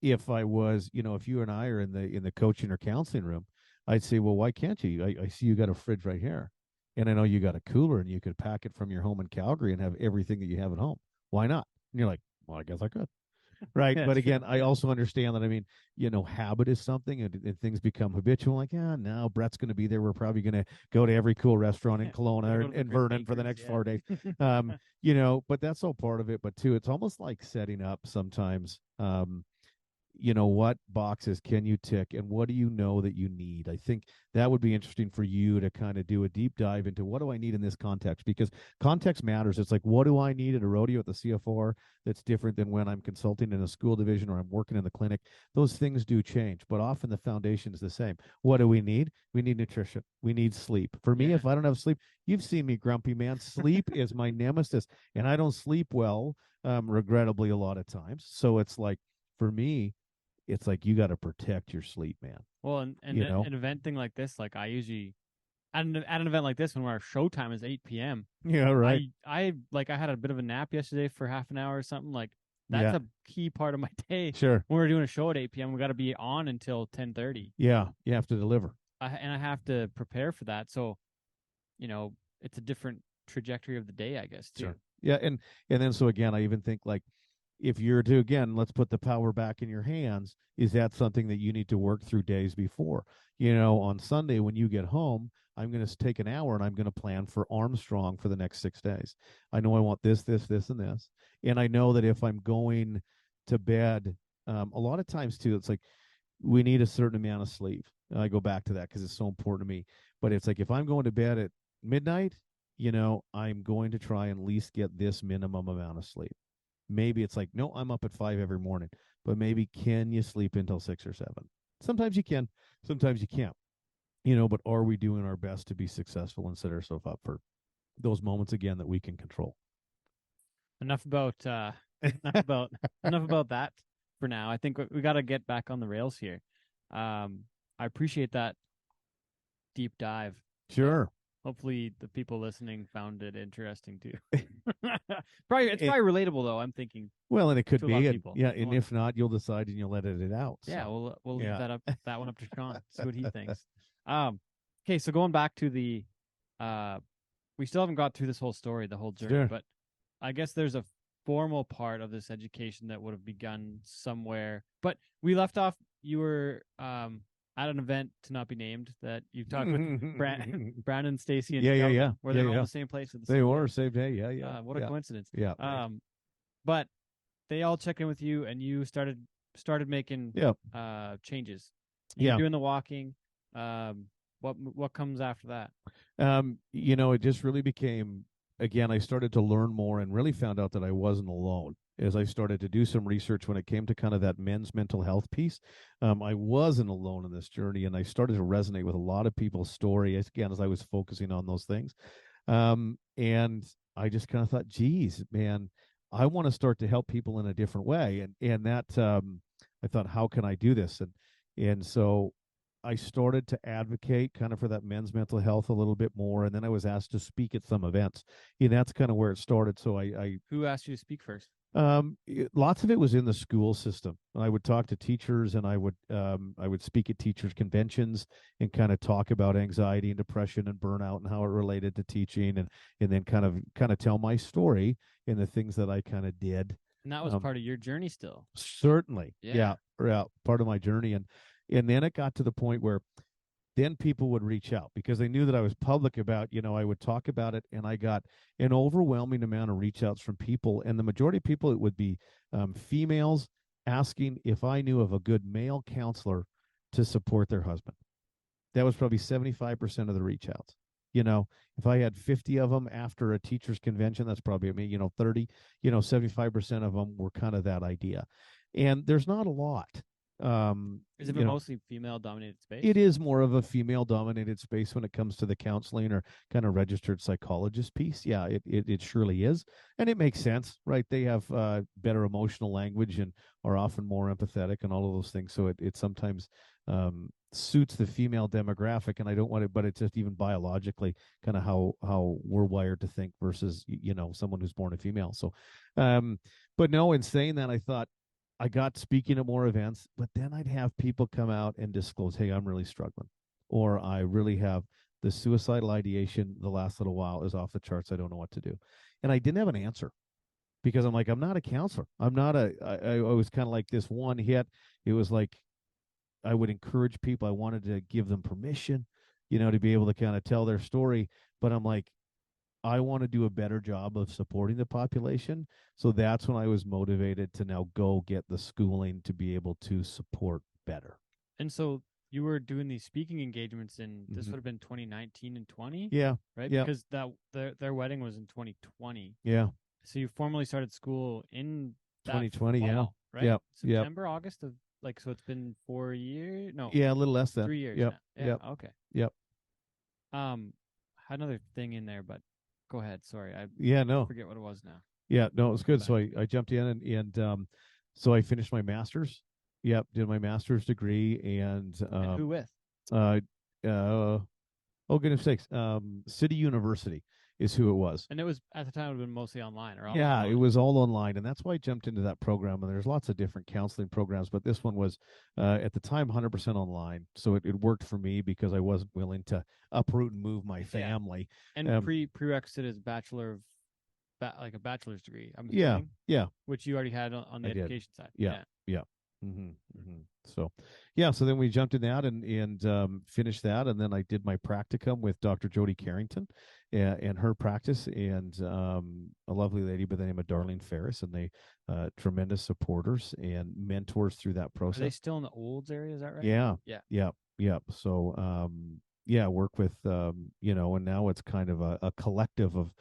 if I was, if you and I are in the coaching or counseling room, I'd say, well, why can't you? I see you got a fridge right here. And I know you got a cooler, and you could pack it from your home in Calgary and have everything that you have at home. Why not? And you're like, well, I guess I could. Right. But again, I also understand that, habit is something, and things become habitual. Like, now Brett's going to be there. We're probably going to go to every cool restaurant in Kelowna and Vernon for the next 4 days. But that's all part of it. But too, it's almost like setting up sometimes, what boxes can you tick, and what do you know that you need? I think that would be interesting for you to kind of do a deep dive into what do I need in this context, because context matters. It's like, what do I need at a rodeo at the CFR that's different than when I'm consulting in a school division or I'm working in the clinic? Those things do change, but often the foundation is the same. What do we need? We need nutrition. We need sleep. For me, if I don't have sleep, you've seen me grumpy, man. Sleep is my nemesis, and I don't sleep well, regrettably, a lot of times. So it's like, for me, it's like you got to protect your sleep, man. Well, and an event thing like this, like I usually at an event like this, when our show time is 8 p.m. Yeah, right. I had a bit of a nap yesterday for half an hour or something. Like, that's a key part of my day. Sure. When we're doing a show at 8 p.m., we got to be on until 10:30. Yeah, you have to deliver. And I have to prepare for that. So, it's a different trajectory of the day, I guess, too. Sure. Yeah, and then so again, I even think, like, if you're to, again, let's put the power back in your hands, is that something that you need to work through days before? On Sunday when you get home, I'm going to take an hour and I'm going to plan for Armstrong for the next 6 days. I know I want this, and this. And I know that if I'm going to bed, a lot of times too, it's like we need a certain amount of sleep. I go back to that because it's so important to me. But it's like, if I'm going to bed at midnight, I'm going to try and at least get this minimum amount of sleep. Maybe it's like, no, I'm up at 5 every morning, but maybe can you sleep until 6 or 7? Sometimes you can, sometimes you can't, but are we doing our best to be successful and set ourselves up for those moments again that we can control? Enough about that for now. I think we got to get back on the rails here. I appreciate that deep dive. Sure. Hopefully the people listening found it interesting too. It's probably relatable though, I'm thinking. Well, and it could be, and if not, you'll decide and you'll edit it out. So. Yeah, we'll leave that one up to Sean. See what he thinks. Okay, so going back to the we still haven't got through this whole story, the whole journey, but I guess there's a formal part of this education that would have begun somewhere. But we left off. You were at an event to not be named that you've talked with Brandon, Stacy, and Stovin, where they're all in the same place at the They same were day. same day. Yeah. What a coincidence. Yeah. But they all checked in with you, and you started making changes. You're doing the walking. What comes after that? It just really became, again, I started to learn more and really found out that I wasn't alone as I started to do some research when it came to kind of that men's mental health piece. I wasn't alone in this journey, and I started to resonate with a lot of people's stories, again, as I was focusing on those things. And I just kind of thought, geez, man, I want to start to help people in a different way. And that, I thought, how can I do this? And so I started to advocate kind of for that men's mental health a little bit more. And then I was asked to speak at some events. And that's kind of where it started. So Who asked you to speak first? Lots of it was in the school system. I would talk to teachers, and I would speak at teachers' conventions and kind of talk about anxiety and depression and burnout and how it related to teaching, and then kind of tell my story and the things that I kind of did. And that was part of your journey still. Certainly. Yeah. Part of my journey. And then it got to the point where then people would reach out because they knew that I was public about, I would talk about it, and I got an overwhelming amount of reach outs from people. And the majority of people, it would be females asking if I knew of a good male counselor to support their husband. That was probably 75% of the reach outs. If I had 50 of them after a teacher's convention, that's probably 30, 75% of them were kind of that idea. And there's not a lot. Is it mostly female dominated space? It is more of a female dominated space when it comes to the counseling or kind of registered psychologist piece. Yeah, it surely is. And it makes sense, right? They have better emotional language and are often more empathetic and all of those things. So it sometimes suits the female demographic, and I don't want it, but it's just even biologically kind of how we're wired to think versus, someone who's born a female. So, but no, in saying that, I thought, I got speaking at more events, but then I'd have people come out and disclose, hey, I'm really struggling, or I really have the suicidal ideation the last little while is off the charts. I don't know what to do. And I didn't have an answer because I'm like, I'm not a counselor. I was kind of like this one hit. It was like, I would encourage people. I wanted to give them permission, to be able to kind of tell their story. But I'm like, I want to do a better job of supporting the population. So that's when I was motivated to now go get the schooling to be able to support better. And so you were doing these speaking engagements in this would have been 2019 and 20? Yeah. Right? Yeah. Because their wedding was in 2020. Yeah. So you formally started school in 2020, fall, right? Yeah. September, August of so it's been 4 years? No. Yeah, a little less than 3 years. Yep. Now. Yeah. Yep. Okay. Yep. Had another thing in there, but go ahead. Sorry. I forget what it was now. Yeah, no, it was good. So I jumped in and so I finished my master's. Yep, did my master's degree and who with? Oh goodness sakes. City University is who it was. And it was at the time it would have been mostly online, or yeah, it was all online, and that's why I jumped into that program. And there's lots of different counseling programs, but this one was at the time 100% online, so it worked for me because I wasn't willing to uproot and move my family. And prerequisite is bachelor of like a bachelor's degree. I'm assuming, which you already had on the education side. Yeah. So then we jumped in that and finished that, and then I did my practicum with Dr. Jody Carrington and her practice, and a lovely lady by the name of Darlene Ferris, and they tremendous supporters and mentors through that process. Are they still in the Olds area? Is that right? Yeah. So work with and now it's kind of a collective of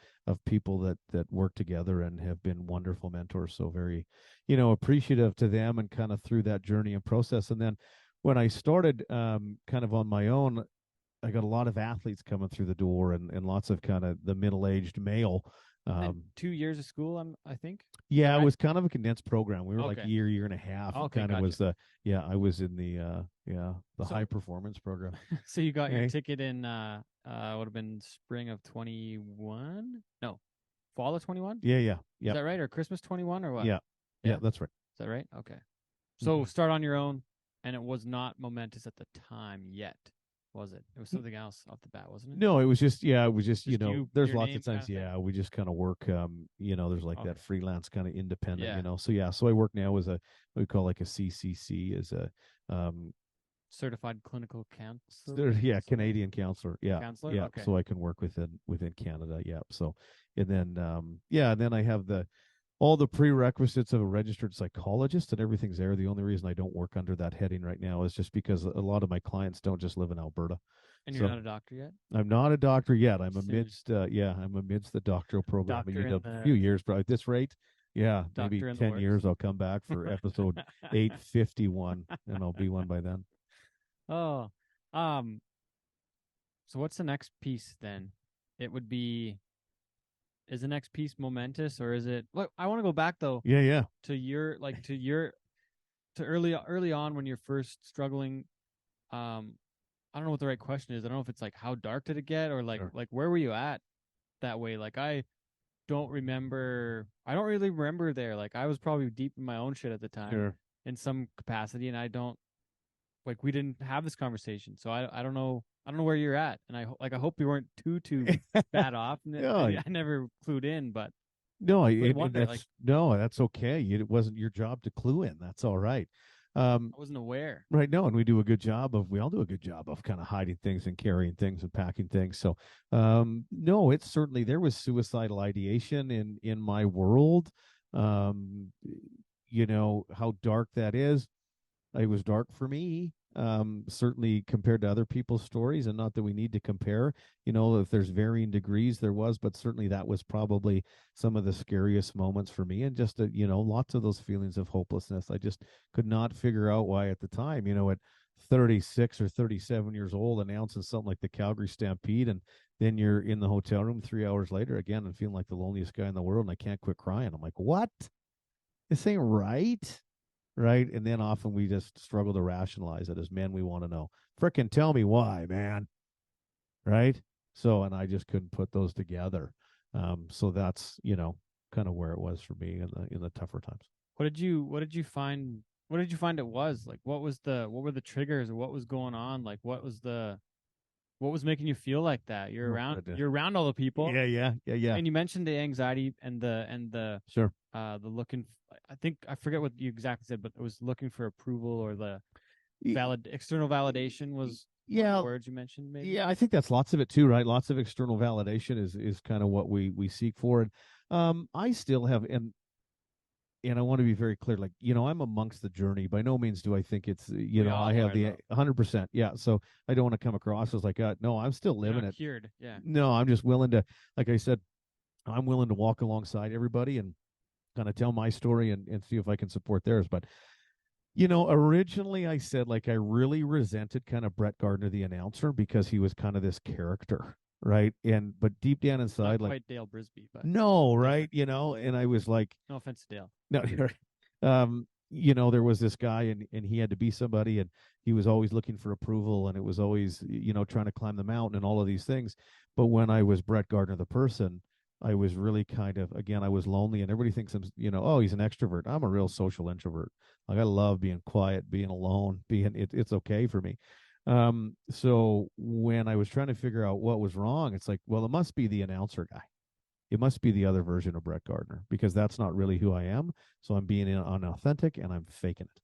people that work together and have been wonderful mentors. So very appreciative to them and kind of through that journey and process. And then when I started kind of on my own, I got a lot of athletes coming through the door and lots of kind of the middle-aged male. 2 years of school, I think. Yeah, it was kind of a condensed program. We were like year and a half. Okay, kind of was I was in the high performance program. So you got your ticket in would have been spring of 21? No, fall of 21? Yeah. Is that right? Or Christmas 21 or what? Yeah, that's right. Is that right? Okay. So start on your own, and it was not momentous at the time yet. was it? It was something else off the bat, wasn't it? No, it was just Just you, there's your lots name of times, kinda thing? we just kind of work, there's like that Okay. freelance kind of independent, Yeah. So I work now as a what we call like a CCC, as a Certified clinical counselor. Canadian counselor. Yeah. Counselor? Yeah. Okay. So I can work within Canada. Yeah. So and then and then I have all the prerequisites of a registered psychologist and everything's there. The only reason I don't work under that heading right now is just because a lot of my clients don't just live in Alberta. And you're So not a doctor yet? I'm not a doctor yet. I'm Soon. amidst the doctoral program. I Doctor need in a the few years, but at this rate, yeah, maybe doctor in the 10 works. years I'll come back for episode 851 and I'll be one by then. Oh. So what's the next piece then? It would be, is the next piece momentous, or is it, look, I want to go back though Yeah. to your to early on when you're first struggling. I don't know what the right question is. I don't know if it's like how dark did it get, or like Sure. like where were you at that way? Like I don't remember. I don't really remember there. Like I was probably deep in my own shit at the time Sure. in some capacity, and I don't, like, we didn't have this conversation, so I don't know. I don't know where you're at, and I hope you weren't too bad off. No, I never clued in, but no, wonder, like, no, that's okay. It wasn't your job to clue in. That's all right. I wasn't aware. Right. No, and we all do a good job of kind of hiding things and carrying things and packing things. So, no, it's certainly, there was suicidal ideation in my world. How dark that is. It was dark for me, certainly compared to other people's stories, and not that we need to compare, if there's varying degrees, there was, but certainly that was probably some of the scariest moments for me. And just, lots of those feelings of hopelessness. I just could not figure out why at the time, at 36 or 37 years old, announcing something like the Calgary Stampede, and then you're in the hotel room 3 hours later again and feeling like the loneliest guy in the world, and I can't quit crying. I'm like, what? This ain't right. Right. And then often we just struggle to rationalize it. As men, we want to know, frickin' tell me why, man. Right. So, and I just couldn't put those together. So that's, kind of where it was for me in the tougher times. What did you find? What did you find it was? Like, what were the triggers, or what was going on? Like, what was making you feel like that? You're around all the people. Yeah. And you mentioned the anxiety and the Sure. The looking, I think, I forget what you exactly said, but it was looking for approval, or the external validation was one of the words you mentioned, maybe. Yeah, I think that's lots of it too, right? Lots of external validation is kind of what we seek for. And I still have, and I want to be very clear, like, I'm amongst the journey. By no means do I think it's, I have the 100%. Yeah. So I don't want to come across as like, no, I'm still living it. Cured. Yeah. No, I'm just willing to, like I said, I'm willing to walk alongside everybody and kind of tell my story and see if I can support theirs. But, originally I said, like, I really resented kind of Brett Gardiner, the announcer, because he was kind of this character. Right. But deep down inside, not like, quite Dale Brisby, but no, right. And I was like, no offense to Dale. No, there was this guy and he had to be somebody, and he was always looking for approval, and it was always, trying to climb the mountain and all of these things. But when I was Brett Gardiner, the person, I was really kind of, again, I was lonely, and everybody thinks I'm, oh, he's an extrovert. I'm a real social introvert. Like, I love being quiet, being alone, it's okay for me. So when I was trying to figure out what was wrong, it's like, well, it must be the announcer guy. It must be the other version of Brett Gardiner, because that's not really who I am. So I'm being unauthentic and I'm faking it,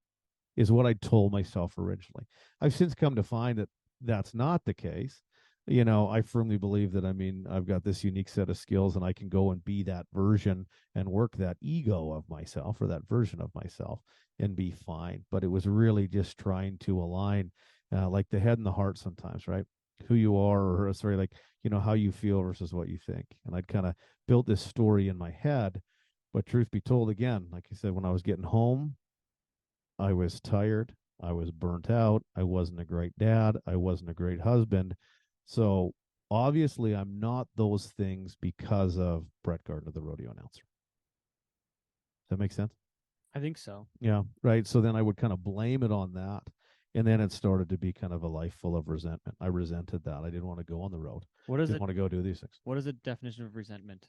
is what I told myself originally. I've since come to find that that's not the case. I firmly believe that, I've got this unique set of skills, and I can go and be that version and work that ego of myself, or that version of myself, and be fine. But it was really just trying to align, like the head and the heart sometimes, right? Who you are, or sorry, like, how you feel versus what you think. And I'd kind of built this story in my head. But truth be told, again, like I said, when I was getting home, I was tired. I was burnt out. I wasn't a great dad. I wasn't a great husband. So obviously I'm not those things because of Brett Gardiner, the rodeo announcer. Does that make sense? I think so. Yeah. Right. So then I would kind of blame it on that. And then it started to be kind of a life full of resentment. I resented that. I didn't want to go on the road. What is didn't it? want to go do these things. What is the definition of resentment?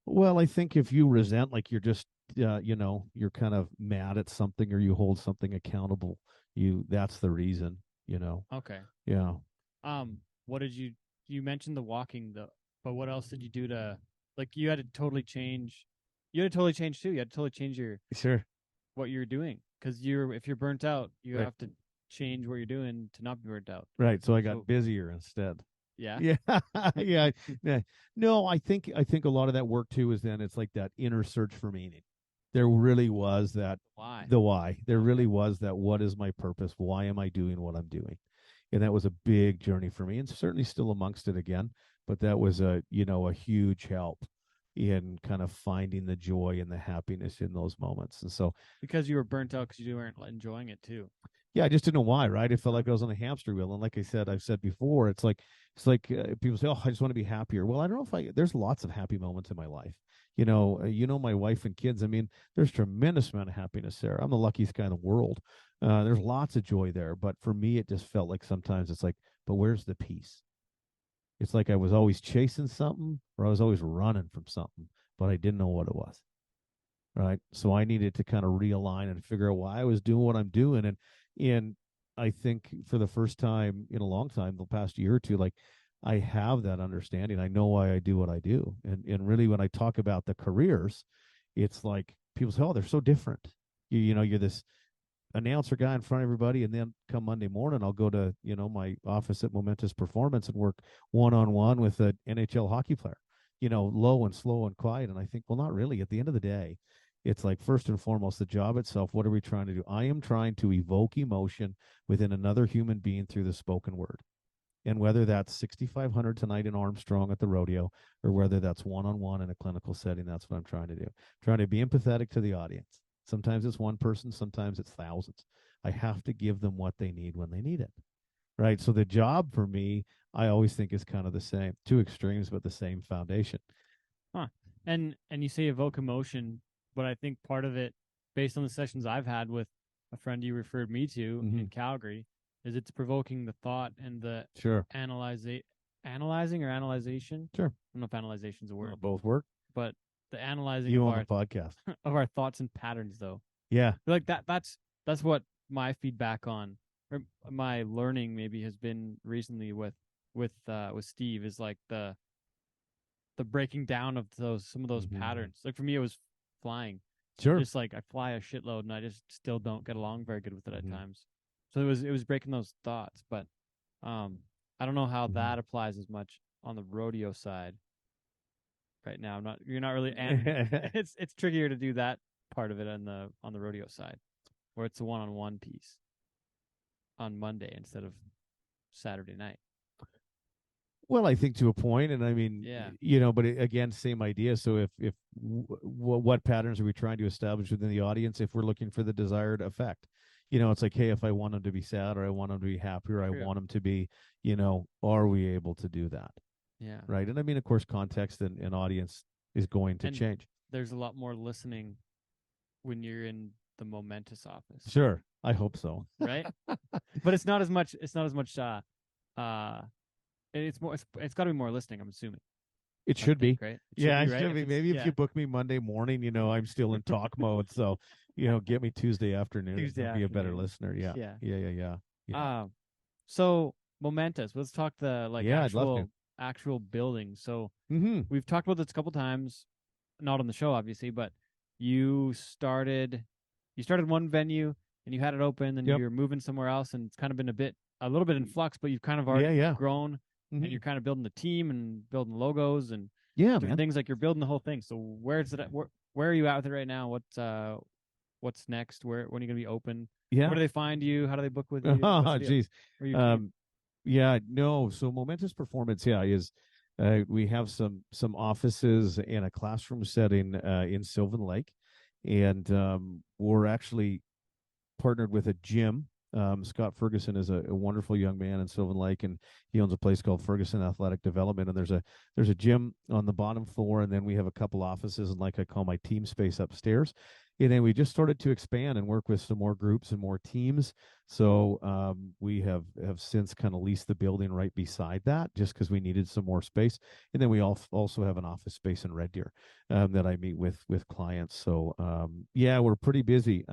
Well, I think if you resent, like, you're just, you're kind of mad at something, or you hold something accountable. That's the reason, Okay. Yeah. What did you mentioned the walking though, but what else did you do to, like, you had to totally change, too. You had to totally change Sure. what you're doing, because if you're burnt out, you have to change what you're doing to not be burnt out. Right. So I got busier instead. Yeah. Yeah. Yeah. Yeah. No, I think a lot of that work too is then it's like that inner search for meaning. There really was that Why? the why. There really was that what is my purpose? Why am I doing what I'm doing? And that was a big journey for me, and certainly still amongst it again. But that was a huge help in kind of finding the joy and the happiness in those moments. And so, because you were burnt out because you weren't enjoying it too. yeah, I just didn't know why, right? It felt like I was on a hamster wheel. And like I've said before, it's like people say, "Oh, I just want to be happier." Well, I don't know if there's lots of happy moments in my life. My wife and kids. I mean, there's tremendous amount of happiness there. I'm the luckiest guy in the world. There's lots of joy there. But for me, it just felt like sometimes it's like, but where's the peace? It's like I was always chasing something or I was always running from something, but I didn't know what it was. Right. So I needed to kind of realign and figure out why I was doing what I'm doing. And I think for the first time in a long time, the past year or two, like I have that understanding. I know why I do what I do. And really when I talk about the careers, it's like people say, oh, they're so different. You're this announcer guy in front of everybody, and then come Monday morning, I'll go to my office at Momentous Performance and work one-on-one with an NHL hockey player, low and slow and quiet. And I think, well, not really. At the end of the day, it's like first and foremost the job itself. What are we trying to do? I am trying to evoke emotion within another human being through the spoken word. And whether that's 6,500 tonight in Armstrong at the rodeo, or whether that's one-on-one in a clinical setting, that's what I'm trying to do. Trying to be empathetic to the audience. Sometimes it's one person, sometimes it's thousands. I have to give them what they need when they need it. Right. So the job for me, I always think is kind of the same, two extremes, but the same foundation. Huh. And you say evoke emotion, but I think part of it, based on the sessions I've had with a friend you referred me to in Calgary, is it's provoking the thought and the analyzing or analyzation. Sure. I don't know if analyzation is a word. Well, both work. But the analyzing you of on the podcast of our thoughts and patterns, though. Yeah. Like that's what my feedback on, or my learning maybe has been recently with Steve, is like the breaking down of some of those patterns. Like for me, it was flying. Sure. Just like I fly a shitload and I just still don't get along very good with it at times. So it was breaking those thoughts, but I don't know how that applies as much on the rodeo side right now. You're not really, and it's trickier to do that part of it on the rodeo side, where it's a one-on-one piece on Monday instead of Saturday night. Well, I think to a point, and I mean, but again, same idea. So if what patterns are we trying to establish within the audience if we're looking for the desired effect? It's like, hey, if I want them to be sad or I want them to be happy or I want them to be, are we able to do that? Yeah. Right. And I mean, of course, context and audience is going to change. There's a lot more listening when you're in the Momentous office. Sure. I hope so. Right. But it's not as much. It's got to be more listening, I'm assuming. It should be. Right? It should be. Maybe if you book me Monday morning, I'm still in talk mode. So, get me Tuesday afternoon. Be a better listener. Yeah. So Momentous, let's talk the actual building. So we've talked about this a couple times, not on the show, obviously, but you started one venue and you had it open, and you're moving somewhere else, and it's kind of been a little bit in flux, but you've kind of already grown. And you're kind of building the team and building logos and different things. Like you're building the whole thing. So where are you at with it right now? What's next? When are you gonna be open? Yeah. Where do they find you? How do they book with you? Oh, geez. So Momentous Performance, is we have some offices and a classroom setting in Sylvan Lake, and we're actually partnered with a gym. Scott Ferguson is a wonderful young man in Sylvan Lake, and he owns a place called Ferguson Athletic Development. And there's a gym on the bottom floor, and then we have a couple offices and, like I call my team space, upstairs. And then we just started to expand and work with some more groups and more teams. So we have since kind of leased the building right beside that, just because we needed some more space. And then we also have an office space in Red Deer that I meet with clients. So we're pretty busy.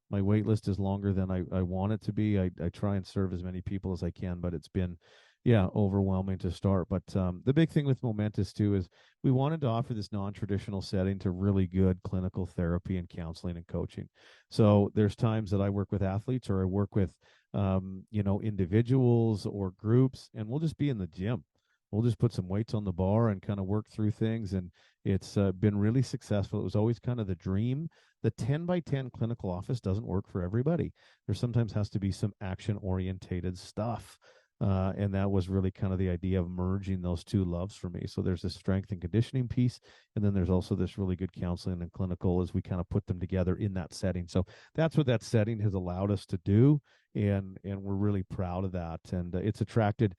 my wait list is longer than I want it to be. I try and serve as many people as I can, but it's been, yeah, overwhelming to start. But the big thing with Momentous too is we wanted to offer this non-traditional setting to really good clinical therapy and counseling and coaching. So there's times that I work with athletes or I work with individuals or groups, and we'll just be in the gym. We'll just put some weights on the bar and kind of work through things. And it's been really successful. It was always kind of the dream. The 10 by 10 clinical office doesn't work for everybody. There sometimes has to be some action orientated stuff. And that was really kind of the idea of merging those two loves for me. So there's this strength and conditioning piece, and then there's also this really good counseling and clinical as we kind of put them together in that setting. So that's what that setting has allowed us to do, and we're really proud of that. And it's attracted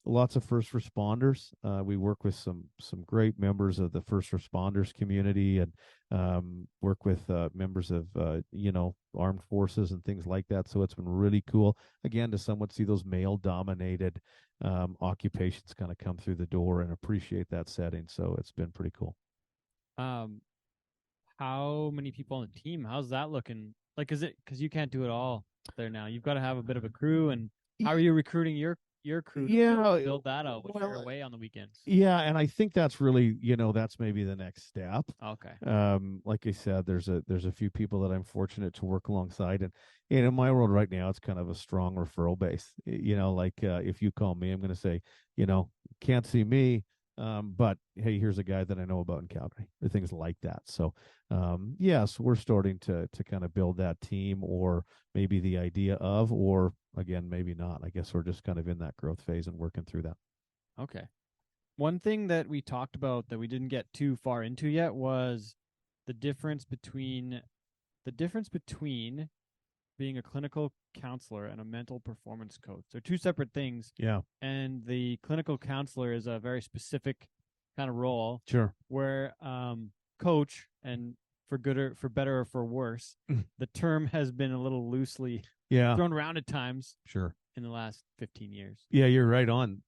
lots of first responders. We work with some great members of the first responders community, and work with members of armed forces and things like that. So it's been really cool, again, to somewhat see those male dominated occupations kind of come through the door and appreciate that setting. So it's been pretty cool. How many people on the team? How's that looking? Like, is it because you can't do it all there now? You've got to have a bit of a crew, and how are you recruiting your crew to build that out when you're away on the weekends? Yeah, and I think that's really, that's maybe the next step. Okay. Like I said, there's a few people that I'm fortunate to work alongside, and in my world right now, it's kind of a strong referral base. If you call me, I'm going to say, can't see me, but hey, here's a guy that I know about in Calgary, or things like that. So, yes, we're starting to kind of build that team, or maybe the idea of, or again, maybe not. I guess we're just kind of in that growth phase and working through that. Okay. One thing that we talked about that we didn't get too far into yet was the difference between being a clinical counselor and a mental performance coach. They're two separate things. Yeah. And the clinical counselor is a very specific kind of role. Sure. Where coach, and for better or for worse, the term has been a little loosely thrown around at times. Sure. In the last 15 years. Yeah, you're right on.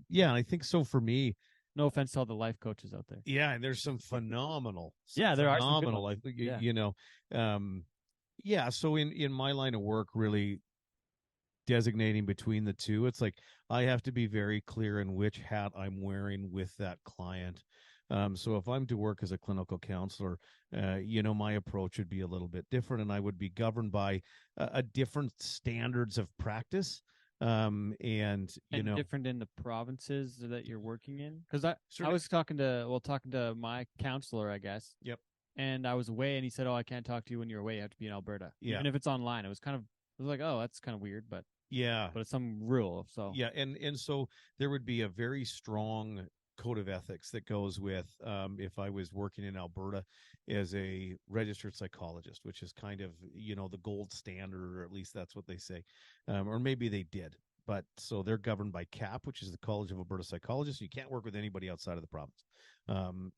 Yeah, I think so for me. No offense to all the life coaches out there. Yeah, and there's some phenomenal. There are some good ones. So in my line of work, really designating between the two, it's like I have to be very clear in which hat I'm wearing with that client. So if I'm to work as a clinical counselor, my approach would be a little bit different, and I would be governed by a different standards of practice. And different in the provinces that you're working in, because I was talking to my counselor, I guess. Yep. And I was away, and he said, "Oh, I can't talk to you when you're away. You have to be in Alberta." Yeah. Even if it's online, I was like, "Oh, that's kind of weird," but yeah, but it's some rule. So yeah, and so there would be a very strong code of ethics that goes with if I was working in Alberta as a registered psychologist, which is kind of the gold standard, or at least that's what they say, or maybe they did. But so they're governed by CAP, which is the College of Alberta Psychologists. You can't work with anybody outside of the province,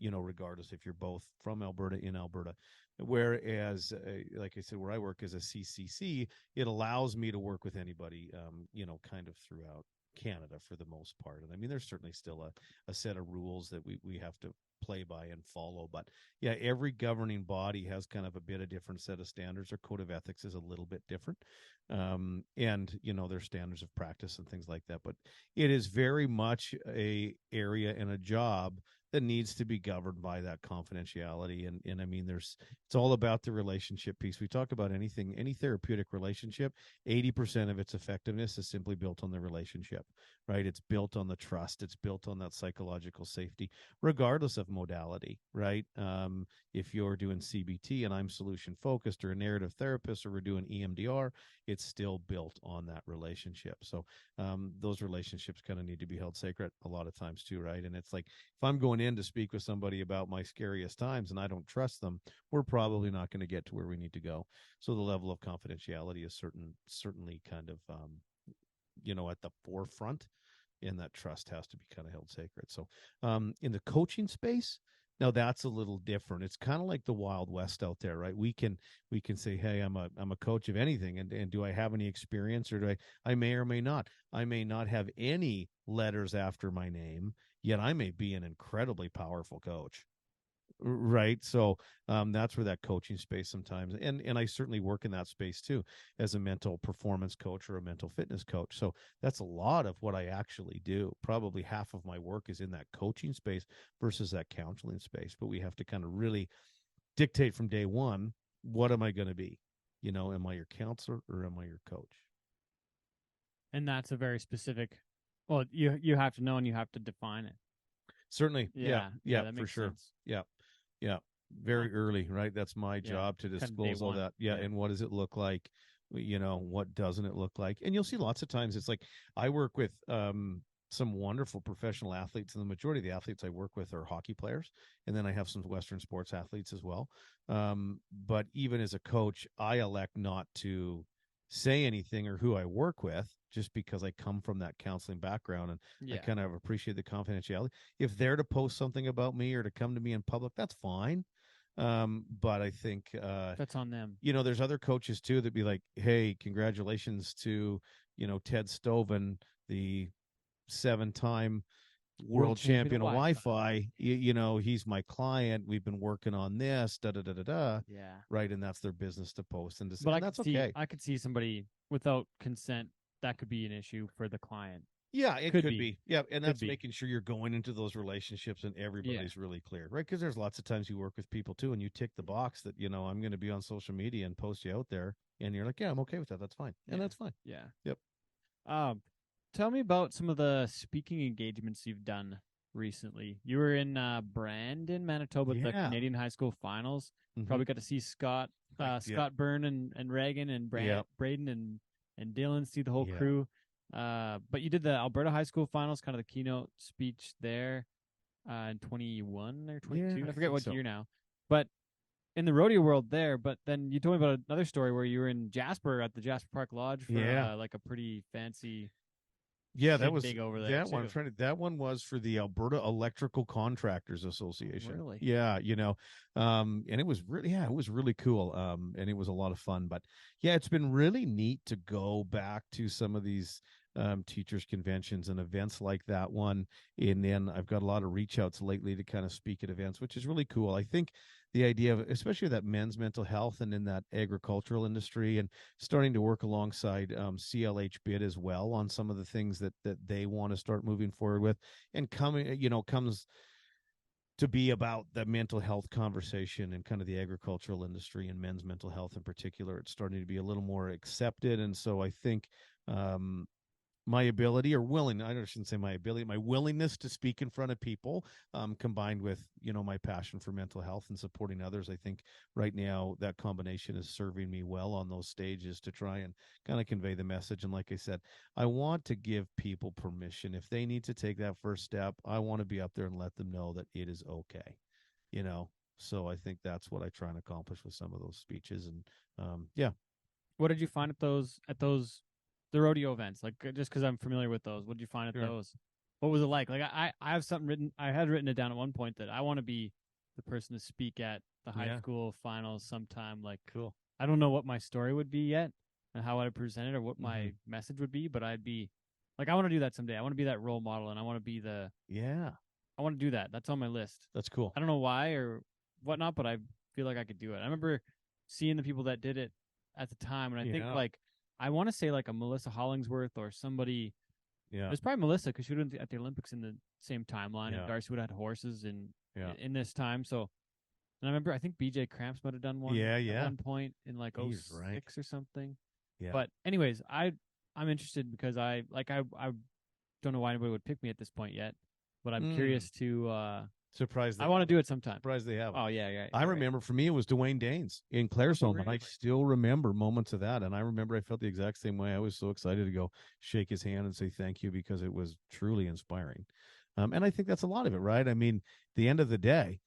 regardless if you're both from Alberta, in Alberta. Whereas, like I said, where I work as a CCC, it allows me to work with anybody, kind of throughout Canada for the most part. And I mean, there's certainly still a set of rules that we have to play by and follow. But yeah, every governing body has kind of a bit of different set of standards. Their code of ethics is a little bit different. And their standards of practice and things like that. But it is very much a area and a job that needs to be governed by that confidentiality. And I mean, it's all about the relationship piece. We talk about any therapeutic relationship, 80% of its effectiveness is simply built on the relationship, right? It's built on the trust. It's built on that psychological safety, regardless of modality, right? If you're doing CBT and I'm solution focused, or a narrative therapist, or we're doing EMDR, it's still built on that relationship. So those relationships kind of need to be held sacred a lot of times too, right? And it's like, if I'm going in to speak with somebody about my scariest times and I don't trust them, we're probably not going to get to where we need to go. So the level of confidentiality is certainly kind of at the forefront, and that trust has to be kind of held sacred. So in the coaching space, now that's a little different. It's kind of like the Wild West out there, right? We can say, hey, I'm a coach of anything, and do I have any experience, or I may or may not. I may not have any letters after my name, yet I may be an incredibly powerful coach, right? So that's where that coaching space sometimes, and I certainly work in that space too as a mental performance coach or a mental fitness coach. So that's a lot of what I actually do. Probably half of my work is in that coaching space versus that counseling space. But we have to kind of really dictate from day one, what am I going to be? Am I your counselor or am I your coach? And that's a very specific. Well, you have to know and you have to define it. Certainly. Yeah, that for makes sure. sense. Yeah. Very early, right? That's my job to kind of day disclose all one. that. Yeah. And what does it look like? What doesn't it look like? And you'll see lots of times it's like I work with some wonderful professional athletes, and the majority of the athletes I work with are hockey players. And then I have some Western sports athletes as well. But even as a coach, I elect not to say anything or who I work with, just because I come from that counseling background, and I kind of appreciate the confidentiality. If they're to post something about me or to come to me in public, that's fine. But I think that's on them. There's other coaches too that be like, hey, congratulations to Ted Stovin, the 7-time world champion of Wi-Fi. He's my client. We've been working on this. Da da da da da. Yeah. Right, and that's their business to post and to say. But that's okay. I could see somebody without consent. That could be an issue for the client. Yeah, it could be. Yeah, and that's be. making sure you're going into those relationships and everybody's really clear, right? Because there's lots of times you work with people too, and you tick the box that I'm going to be on social media and post you out there, and you're like, yeah, I'm okay with that. That's fine, and that's fine. Yeah. Yep. Tell me about some of the speaking engagements you've done recently. You were in Brandon, Manitoba, at the Canadian High School Finals. Mm-hmm. Probably got to see Scott Byrne and Reagan and Braden and Dylan, see the whole crew. But you did the Alberta High School Finals, kind of the keynote speech there in 21 or 22. Yeah, I forget what year now. But in the rodeo world there. But then you told me about another story where you were in Jasper at the Jasper Park Lodge for like a pretty fancy. Yeah, that was big over there. That one was for the Alberta Electrical Contractors Association. Really? Yeah, and it was really cool. And it was a lot of fun. But yeah, it's been really neat to go back to some of these teachers conventions and events like that one. And then I've got a lot of reach outs lately to kind of speak at events, which is really cool. I think the idea of, especially that men's mental health and in that agricultural industry, and starting to work alongside CLH Bid as well on some of the things that they want to start moving forward with, and comes to be about the mental health conversation and kind of the agricultural industry and men's mental health in particular. It's starting to be a little more accepted. And so I think my ability or willing, I shouldn't say my ability, my willingness to speak in front of people, combined with, my passion for mental health and supporting others. I think right now that combination is serving me well on those stages to try and kind of convey the message. And like I said, I want to give people permission. If they need to take that first step, I want to be up there and let them know that it is okay, So I think that's what I try and accomplish with some of those speeches. And What did you find at those the rodeo events? Like, just because I'm familiar with those, what did you find at those? What was it like? Like, I have something written. I had written it down at one point that I want to be the person to speak at the high school finals sometime. Like, cool. I don't know what my story would be yet and how I'd present it or what my message would be, but I'd be like, I want to do that someday. I want to be that role model, and I want to be I want to do that. That's on my list. That's cool. I don't know why or whatnot, but I feel like I could do it. I remember seeing the people that did it at the time, and I think like, I want to say like a Melissa Hollingsworth or somebody. Yeah, it's probably Melissa because she would at the Olympics in the same timeline, and Darcy would have had horses in this time. So, and I remember I think BJ Cramps might have done one. At one point in like 06 or something. Yeah. But anyways, I'm interested because I don't know why anybody would pick me at this point yet, but I'm curious to. Surprised. I want to do it sometime. Surprised they haven't. Oh yeah. I remember for me it was Dwayne Danes in Claresholm, and I still remember moments of that. And I remember I felt the exact same way. I was so excited to go shake his hand and say thank you because it was truly inspiring. And I think that's a lot of it, right? I mean, at the end of the day,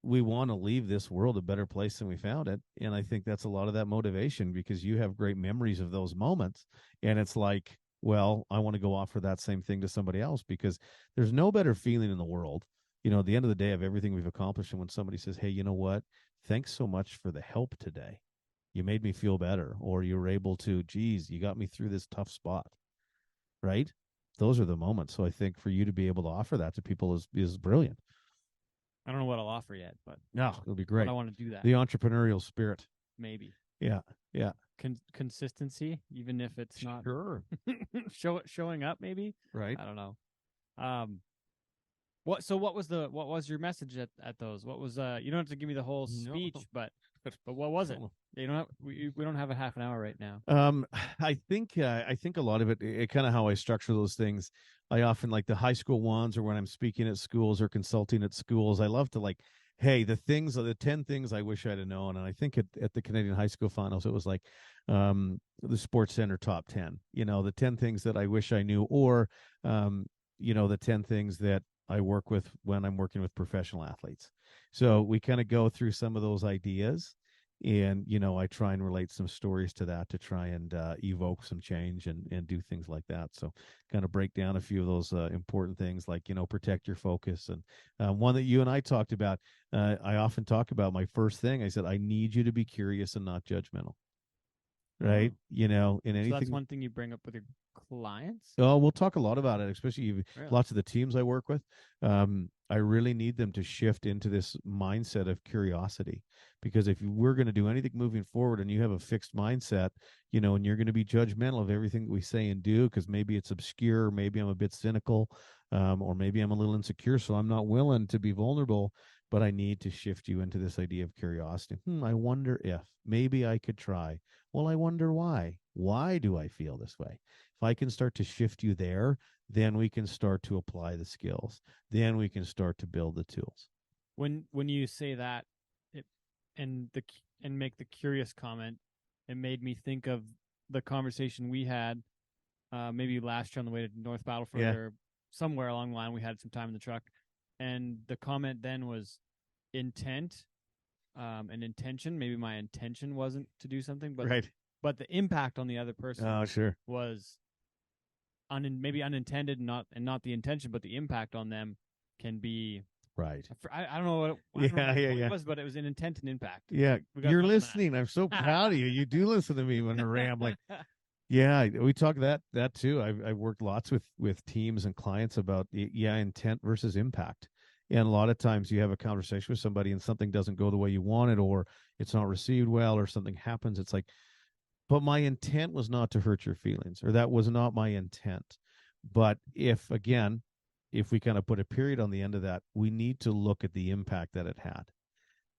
we want to leave this world a better place than we found it, and I think that's a lot of that motivation because you have great memories of those moments, and it's like, well, I want to go offer that same thing to somebody else because there's no better feeling in the world. At the end of the day of everything we've accomplished, and when somebody says, hey, you know what? Thanks so much for the help today. You made me feel better, or you were able to, geez, you got me through this tough spot, right? Those are the moments. So I think for you to be able to offer that to people is brilliant. I don't know what I'll offer yet, but No, it'll be great. I want to do that. The entrepreneurial spirit. Maybe. Yeah. Yeah. Consistency, even if it's not Sure. showing up, maybe. Right. I don't know. What was your message at those? What was you don't have to give me the whole speech, but what was it? You don't have, we don't have a half an hour right now. I think a lot of it kind of how I structure those things. I often like the high school ones, or when I'm speaking at schools or consulting at schools, I love to like, hey, the 10 things I wish I'd have known. And I think at the Canadian high school finals, it was like the Sports Center top 10, the 10 things that I wish I knew, or the 10 things that I work with when I'm working with professional athletes. So we kind of go through some of those ideas, and I try and relate some stories to that to try and evoke some change and do things like that. So kind of break down a few of those important things, like protect your focus. And one that you and I talked about, I often talk about my first thing. I said, I need you to be curious and not judgmental. Right. In anything. So that's one thing you bring up with your clients. Oh, we'll talk a lot about it, especially Really? Lots of the teams I work with. I really need them to shift into this mindset of curiosity, because if we're going to do anything moving forward and you have a fixed mindset, and you're going to be judgmental of everything that we say and do, because maybe it's obscure, maybe I'm a bit cynical, or maybe I'm a little insecure, so I'm not willing to be vulnerable. But I need to shift you into this idea of curiosity. I wonder if maybe I could try. Well, I wonder why. Why do I feel this way? If I can start to shift you there, then we can start to apply the skills. Then we can start to build the tools. When you say that, and make the curious comment, it made me think of the conversation we had maybe last year on the way to North Battleford, or somewhere along the line. We had some time in the truck, and the comment then was intent and intention. Maybe my intention wasn't to do something, but the impact on the other person was maybe unintended, and not the intention, but the impact on them can be right. I don't know what it was, but it was an intent and impact. Yeah, you're listening. I'm so proud of you. You do listen to me when I'm rambling. Yeah, we talk that too. I've worked lots with teams and clients about intent versus impact. And a lot of times you have a conversation with somebody and something doesn't go the way you want it, or it's not received well, or something happens. It's like, but my intent was not to hurt your feelings, or that was not my intent. But if we kind of put a period on the end of that, we need to look at the impact that it had.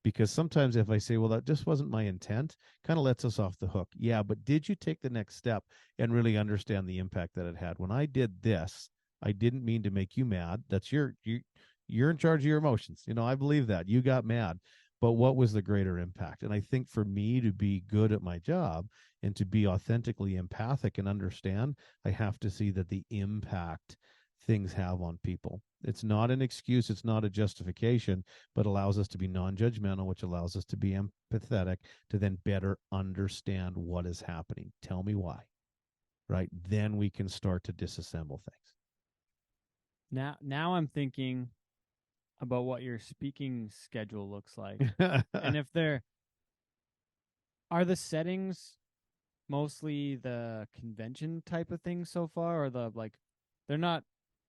Because sometimes if I say, well, that just wasn't my intent, kind of lets us off the hook. Yeah, but did you take the next step and really understand the impact that it had? When I did this, I didn't mean to make you mad. That's you're in charge of your emotions. I believe that. You got mad. But what was the greater impact? And I think for me to be good at my job and to be authentically empathic and understand, I have to see that the impact things have on people. It's not an excuse, it's not a justification, but allows us to be non-judgmental, which allows us to be empathetic, to then better understand what is happening. Tell me why. Right? Then we can start to disassemble things. Now I'm thinking about what your speaking schedule looks like. And if are the settings mostly the convention type of things so far, or they're not,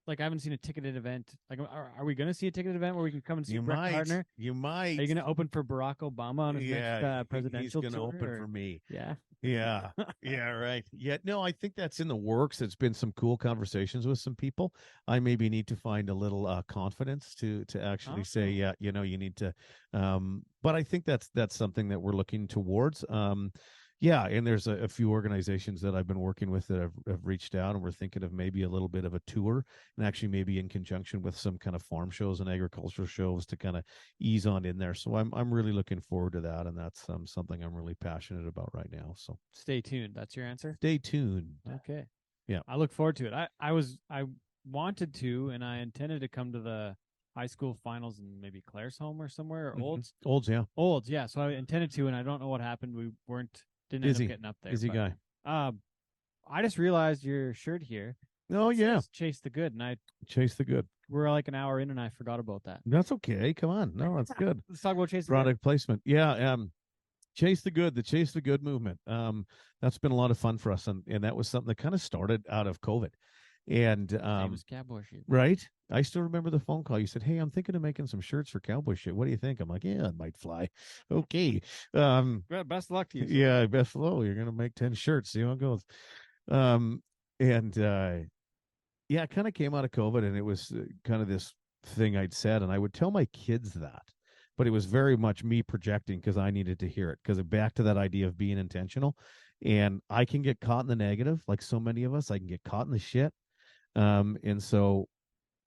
like, I haven't seen a ticketed event. Like, are we going to see a ticketed event where we can come and see Brett Gardiner? You might. Are you going to open for Barack Obama on his next presidential tour? He's going to open for me. Yeah. Yeah. Yeah, right. Yeah, no, I think that's in the works. It's been some cool conversations with some people. I maybe need to find a little confidence to actually say, you need to. But I think that's something that we're looking towards. Yeah, and there's a few organizations that I've been working with that have reached out, and we're thinking of maybe a little bit of a tour, and actually maybe in conjunction with some kind of farm shows and agricultural shows to kind of ease on in there. So I'm really looking forward to that, and that's something I'm really passionate about right now. So stay tuned. That's your answer? Stay tuned. Okay. Yeah. I look forward to it. I wanted to, and I intended to come to the high school finals in maybe Claresholm or somewhere, or Olds. Olds, yeah. So I intended to, and I don't know what happened. We didn't busy, end up getting up there. Busy guy. I just realized your shirt here. Oh, yeah. Chase the Good. And I Chase the Good. We're like an hour in, and I forgot about that. That's okay. Come on. No, that's good. Let's talk about Chase the Product Good. placement. Yeah. Chase the Good, the Chase the Good movement. That's been a lot of fun for us. And that was something that kind of started out of COVID. And Same as Cowboy shit. right, I still remember the phone call. You said, "Hey, I'm thinking of making some shirts for Cowboy shit. What do you think?" I'm like, "Yeah, it might fly." Okay. Well, best of luck to you. Yeah, best of luck. You're gonna make 10 shirts. See how it goes. Um, and yeah, it kind of came out of COVID, and it was kind of this thing I'd said, and I would tell my kids that, but it was very much me projecting because I needed to hear it. Because back to that idea of being intentional, and I can get caught in the negative, like so many of us. I can get caught in the shit, and so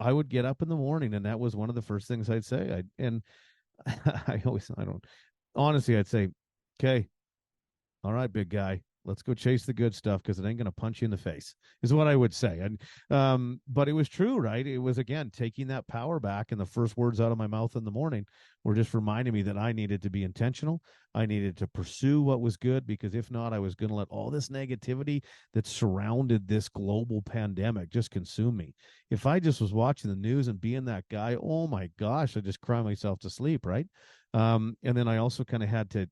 I would get up in the morning, and that was one of the first things I'd say. And I don't honestly, I'd say, "Okay, all right, big guy, let's go chase the good stuff because it ain't going to punch you in the face," is what I would say. And but it was true, right? It was, again, taking that power back, and the first words out of my mouth in the morning were just reminding me that I needed to be intentional. I needed to pursue what was good, because if not, I was going to let all this negativity that surrounded this global pandemic just consume me. If I just was watching the news and being that guy, oh my gosh, I just cry myself to sleep, right? And then I also kind of had to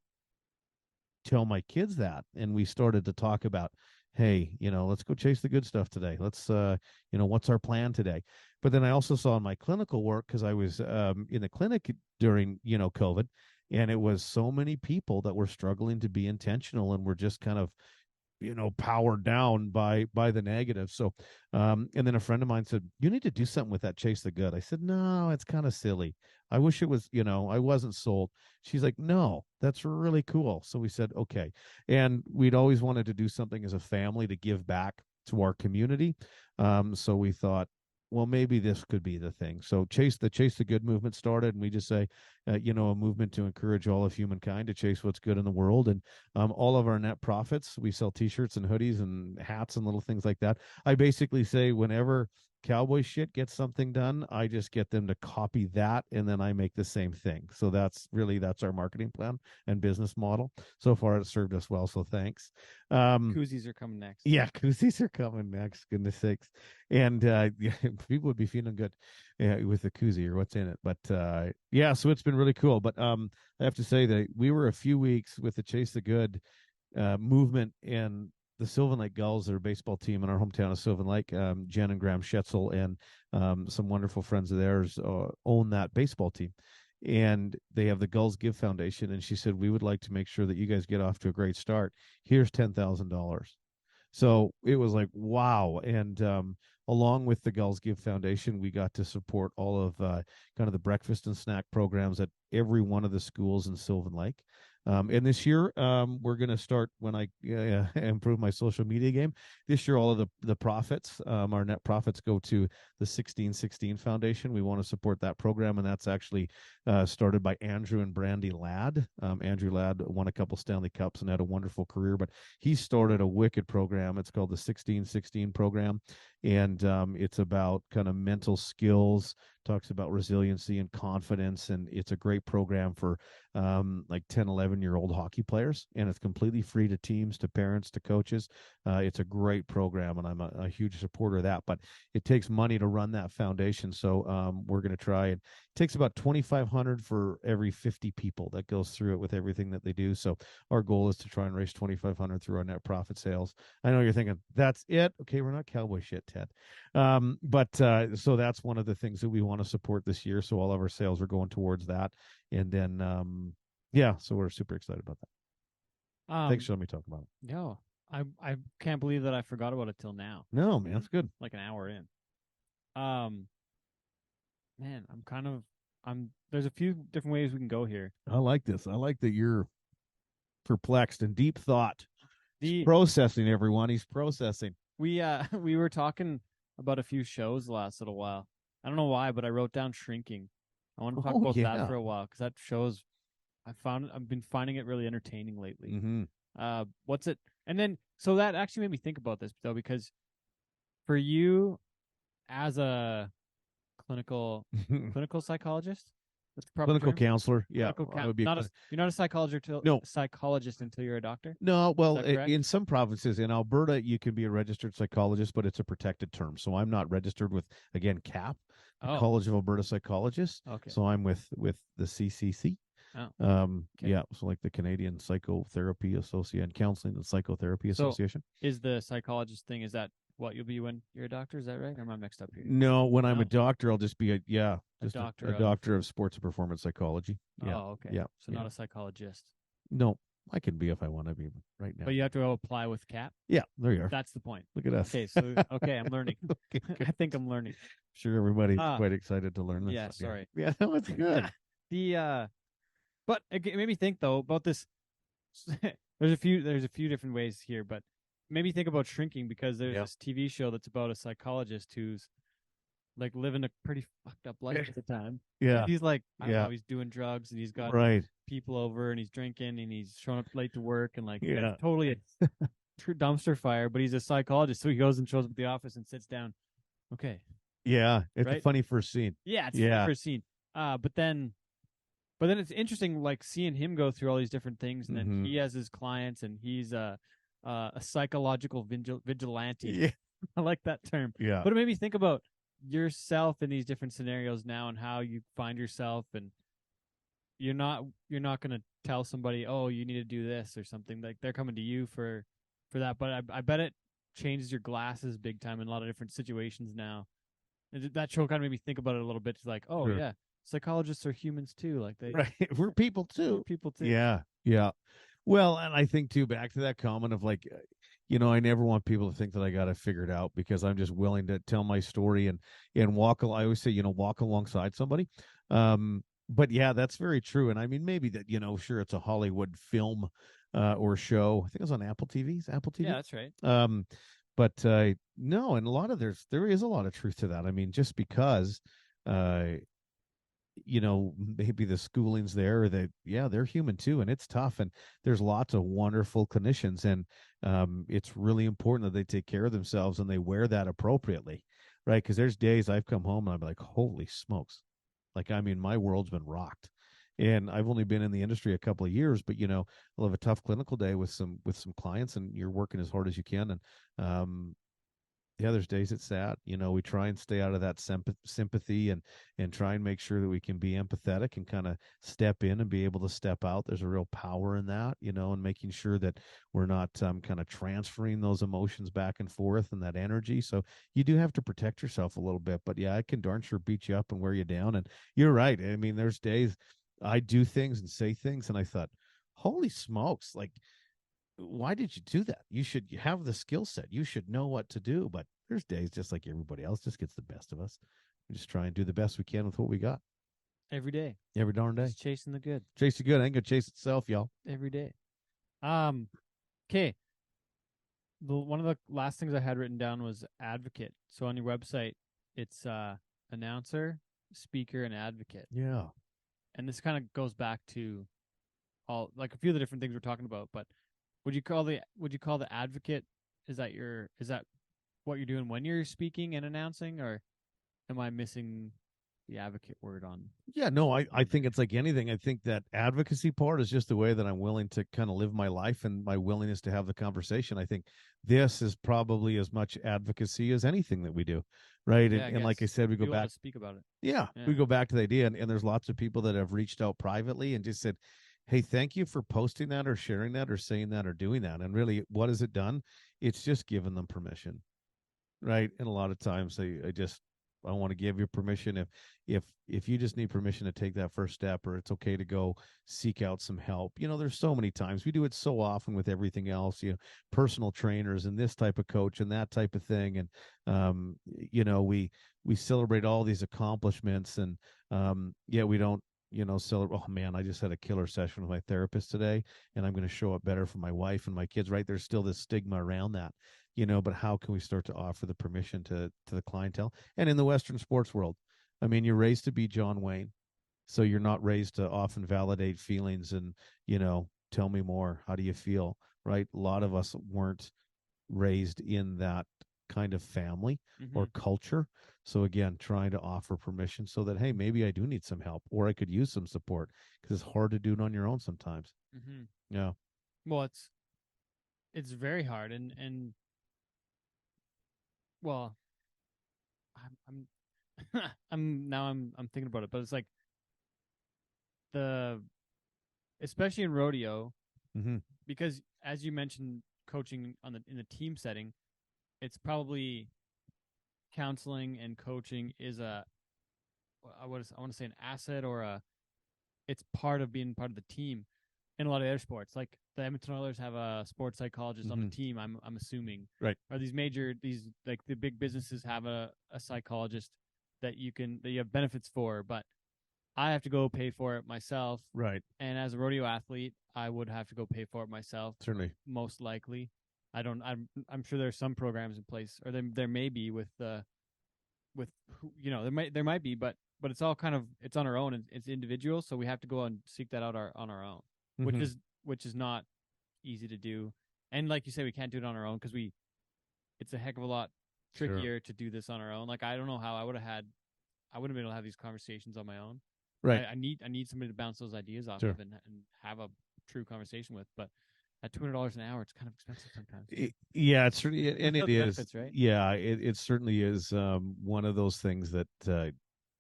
tell my kids that, and we started to talk about, hey, let's go chase the good stuff today. Let's what's our plan today? But then I also saw in my clinical work, because I was in the clinic during COVID, and it was so many people that were struggling to be intentional and were just kind of powered down by the negative. So and then a friend of mine said, "You need to do something with that chase the good." I said, "No, it's kind of silly. I wish it was, I wasn't sold." She's like, "No, that's really cool." So we said, okay. And we'd always wanted to do something as a family to give back to our community. So we thought, well, maybe this could be the thing. So chase the good movement started, and we just say, a movement to encourage all of humankind to chase what's good in the world. And all of our net profits, we sell T-shirts and hoodies and hats and little things like that. I basically say, whenever Cowboy shit gets something done, I just get them to copy that, and then I make the same thing. So that's our marketing plan and business model. So far, it's served us well. So thanks. Koozies are coming next. Yeah, koozies are coming next. Goodness sakes. And yeah, people would be feeling good with the koozie or what's in it. But yeah, so it's been really cool. But I have to say that we were a few weeks with the Chase the Good movement, and the Sylvan Lake Gulls, their baseball team in our hometown of Sylvan Lake. Jen and Graham Schetzel and some wonderful friends of theirs own that baseball team. And they have the Gulls Give Foundation. And she said, "We would like to make sure that you guys get off to a great start. Here's $10,000. So it was like, wow. And along with the Gulls Give Foundation, we got to support all of kind of the breakfast and snack programs at every one of the schools in Sylvan Lake. And this year, we're going to start, when I improve my social media game. This year, all of the profits, our net profits, go to the 1616 Foundation. We want to support that program, and that's actually started by Andrew and Brandy Ladd. Andrew Ladd won a couple Stanley Cups and had a wonderful career, but he started a wicked program. It's called the 1616 program, and it's about kind of mental skills, talks about resiliency and confidence, and it's a great program for like 10, 11-year-old hockey players, and it's completely free to teams, to parents, to coaches. It's a great program, and I'm a huge supporter of that, but it takes money to run that foundation. So we're going to try. It takes about $2,500 for every 50 people that goes through it with everything that they do. So our goal is to try and raise $2,500 through our net profit sales. I know you're thinking, that's it. Okay, we're not Cowboy shit, Ted. But so that's one of the things that we want to support this year. So all of our sales are going towards that. And then, yeah, so we're super excited about that. Thanks for letting me talk about it. No, I can't believe that I forgot about it till now. No, man, that's good. Like an hour in. Man, there's a few different ways we can go here. I like this. I like that you're perplexed and deep thought. He's processing, everyone. He's processing. We were talking about a few shows the last little while. I don't know why, but I wrote down Shrinking. I want to talk about that for a while, because that show's I've been finding it really entertaining lately. Mm-hmm. What's it? And then so that actually made me think about this, though, because for you as a clinical psychologist, that's the proper clinical term? counselor, yeah, you're not a psychologist until you're a doctor. No, well, in some provinces in Alberta, you can be a registered psychologist, but it's a protected term. So I'm not registered with, again, CAP, College of Alberta Psychologists. Okay. So I'm with the CCC. Okay. Yeah, so like the Canadian Psychotherapy Association, Counselling and Psychotherapy Association. Is the psychologist thing, is that what you'll be when you're a doctor. Is that right? Or am I mixed up here? No, when I'm No. a doctor, I'll just be a doctor of- doctor of sports and performance psychology. Yeah. Oh, okay. Yeah. So not a psychologist. No, I can be if I want to be right now. But you have to apply with CAP. Yeah, there you are. That's the point. Look at us. Okay, so I'm learning. Okay, I think I'm learning. sure, everybody's quite excited to learn this. Yeah, sorry. Yeah, no, it's good. But it made me think though about this. there's a few different ways here, but maybe think about shrinking because there's this TV show that's about a psychologist who's like living a pretty fucked up life at the time. Yeah, and he's like, I don't know, he's doing drugs and he's got people over and he's drinking and he's showing up late to work and like it's totally a true dumpster fire. But he's a psychologist, so he goes and shows up at the office and sits down. Okay. Yeah, it's a funny first scene. Yeah, it's a funny first scene. But then it's interesting, like seeing him go through all these different things, and then he has his clients, and he's a psychological vigilante. Yeah. I like that term. Yeah, but it made me think about yourself in these different scenarios now, and how you find yourself, and you're not going to tell somebody, oh, you need to do this or something. Like they're coming to you for that. But I bet it changes your glasses big time in a lot of different situations now. And that show kind of made me think about it a little bit. It's like, oh yeah. Psychologists are humans too, like we're people too. Yeah. Well, and I think too, back to that comment of like, I never want people to think that I got it figured out, because I'm just willing to tell my story and walk. I always say, walk alongside somebody. But yeah, that's very true. And I mean, maybe that, sure, it's a Hollywood film or show. I think it was on Apple TV. Apple TV. Yeah, that's right. But no, and there is a lot of truth to that. I mean, just because maybe the schooling's there, or they're human too, and it's tough, and there's lots of wonderful clinicians, and it's really important that they take care of themselves and they wear that appropriately, right? Because there's days I've come home and I'm like, holy smokes, like, I mean, my world's been rocked, and I've only been in the industry a couple of years, but I'll have a tough clinical day with some clients, and you're working as hard as you can, and there's days it's sad. We try and stay out of that sympathy and try and make sure that we can be empathetic and kind of step in and be able to step out. There's a real power in that, and making sure that we're not kind of transferring those emotions back and forth and that energy. So you do have to protect yourself a little bit. But yeah, I can darn sure beat you up and wear you down. And you're right. I mean, there's days I do things and say things, and I thought, holy smokes, like, why did you do that? You have the skill set. You should know what to do. But there's days, just like everybody else, just gets the best of us. We just try and do the best we can with what we got. Every day. Every darn day. Just chasing the good. Chase the good. I ain't gonna chase itself, y'all. Every day. Okay. One of the last things I had written down was advocate. So on your website, it's announcer, speaker, and advocate. Yeah. And this kind of goes back to all, like, a few of the different things we're talking about, but would you call the advocate, is that what you're doing when you're speaking and announcing, or am I missing the advocate word on? Yeah, no, I think it's like anything. I think that advocacy part is just the way that I'm willing to kind of live my life and my willingness to have the conversation. I think this is probably as much advocacy as anything that we do, right? Yeah, and like I said, we go back to speak about it. Yeah, we go back to the idea, and there's lots of people that have reached out privately and just said, hey, thank you for posting that or sharing that or saying that or doing that. And really, what has it done? It's just given them permission, right? And a lot of times I want to give you permission if you just need permission to take that first step, or it's okay to go seek out some help. There's so many times we do it so often with everything else, personal trainers and this type of coach and that type of thing. And, we celebrate all these accomplishments, and we don't, celebrate. Oh man, I just had a killer session with my therapist today, and I'm going to show up better for my wife and my kids, right? There's still this stigma around that, but how can we start to offer the permission to the clientele? And in the Western sports world, I mean, you're raised to be John Wayne, so you're not raised to often validate feelings and, tell me more. How do you feel? Right? A lot of us weren't raised in that kind of family or culture. So again, trying to offer permission so that, hey, maybe I do need some help, or I could use some support, because it's hard to do it on your own sometimes. Yeah. Well, it's very hard, and well, I'm I'm thinking about it, but it's like especially in rodeo, because as you mentioned, coaching in the team setting, it's probably counseling and coaching is I want to say an asset or it's part of being part of the team in a lot of other sports. Like the Edmonton Oilers have a sports psychologist on the team. I'm assuming, Right. Or these like the big businesses have a psychologist that you have benefits for, but I have to go pay for it myself. Right. And as a rodeo athlete, I would have to go pay for it myself. Certainly. Most likely. I'm sure there's some programs in place, or there may be with there might be, but it's all kind of it's on our own and it's individual, so we have to go and seek that out on our own, which is not easy to do. And like you say, we can't do it on our own because it's a heck of a lot trickier to do this on our own. Like I don't know how I wouldn't have been able to have these conversations on my own. Right. I need somebody to bounce those ideas off of and have a true conversation with. But at $200 an hour, it's kind of expensive sometimes. Yeah, it's certainly, and it is. Benefits, right? Yeah, it certainly is one of those things that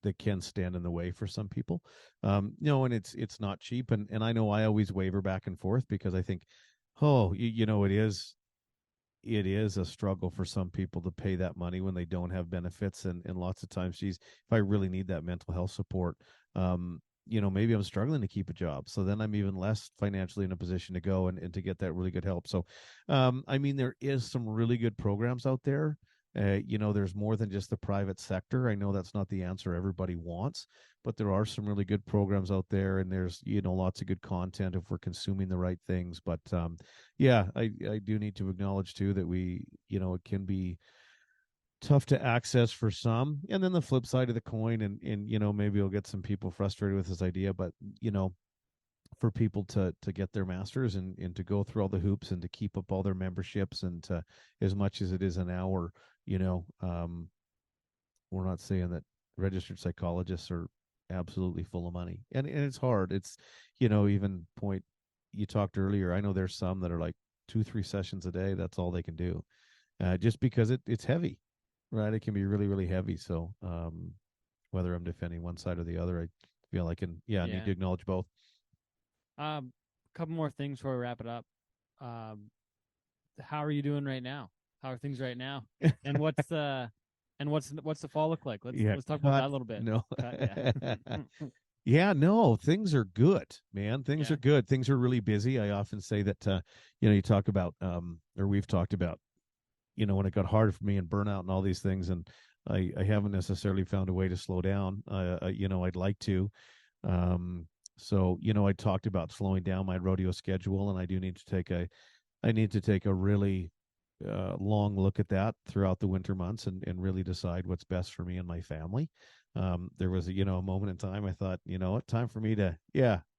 that can stand in the way for some people. And it's not cheap, and I know I always waver back and forth because I think, it is a struggle for some people to pay that money when they don't have benefits, and lots of times, geez, if I really need that mental health support, maybe I'm struggling to keep a job. So then I'm even less financially in a position to go and to get that really good help. So, there is some really good programs out there. There's more than just the private sector. I know that's not the answer everybody wants, but there are some really good programs out there, and there's, lots of good content if we're consuming the right things. But, I do need to acknowledge too that it can be tough to access for some, and then the flip side of the coin, and maybe you'll get some people frustrated with this idea, but for people to get their masters and to go through all the hoops and to keep up all their memberships, and to, as much as it is an hour, we're not saying that registered psychologists are absolutely full of money, and it's hard. It's even point you talked earlier, I know there's some that are like 2-3 sessions a day, that's all they can do, just because it's heavy. Right, it can be really, really heavy. So, whether I'm defending one side or the other, I feel I can, need to acknowledge both. A couple more things before we wrap it up. How are you doing right now? How are things right now? And what's the fall look like? Let's talk about that a little bit. No. Yeah, no, things are good, man. Things are good. Things are really busy. I often say that, you talk about, or we've talked about, when it got hard for me and burnout and all these things, and I haven't necessarily found a way to slow down. I'd like to. So, I talked about slowing down my rodeo schedule, and I do need to take a really long look at that throughout the winter months, and really decide what's best for me and my family. There was a moment in time I thought, time for me to,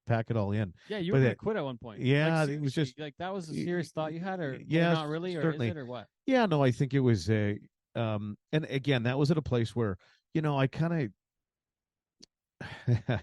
pack it all in. Yeah, you were going to quit at one point. Yeah, like, it was just like that was a serious thought you had, or not really, or certainly. is it, or what? Yeah, no, I think it was a, and again, that was at a place where, I kind of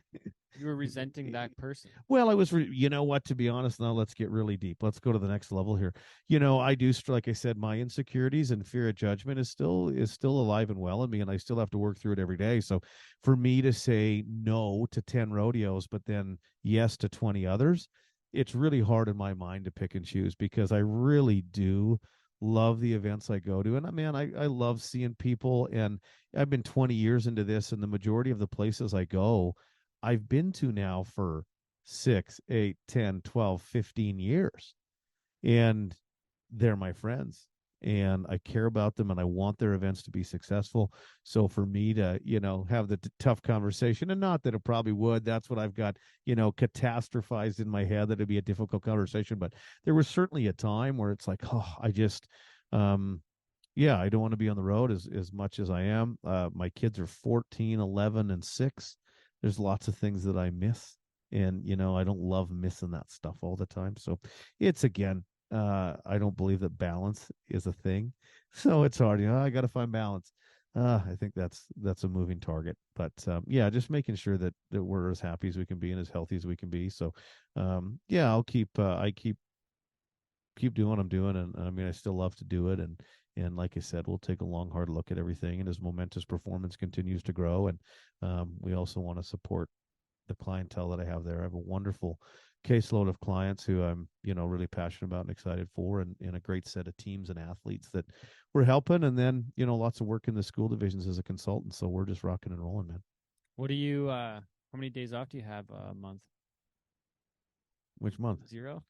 you were resenting that person. Well, I was, to be honest, now let's get really deep. Let's go to the next level here. I do, like I said, my insecurities and fear of judgment is still alive and well in me, and I still have to work through it every day. So for me to say no to 10 rodeos, but then yes to 20 others, it's really hard in my mind to pick and choose, because I really do love the events I go to. And man, I love seeing people, and I've been 20 years into this, and the majority of the places I go, I've been to now for 6, 8, 10, 12, 15 years. And they're my friends, and I care about them, and I want their events to be successful. So for me to, have the tough conversation, and not that it probably would, that's what I've got, catastrophized in my head, that it'd be a difficult conversation. But there was certainly a time where it's like, I just, I don't want to be on the road as much as I am. My kids are 14, 11, and 6. There's lots of things that I miss, and I don't love missing that stuff all the time. So it's, again, I don't believe that balance is a thing, so it's hard. I got to find balance. I think that's a moving target, but just making sure that we're as happy as we can be and as healthy as we can be. So I'll keep doing what I'm doing, and I mean, I still love to do it, and like I said, we'll take a long, hard look at everything. And as Momentous Performance continues to grow, and we also want to support the clientele that I have there. I have a wonderful caseload of clients who I'm, really passionate about and excited for, and a great set of teams and athletes that we're helping. And then, lots of work in the school divisions as a consultant. So we're just rocking and rolling, man. What do you, how many days off do you have a month? Which month? 0?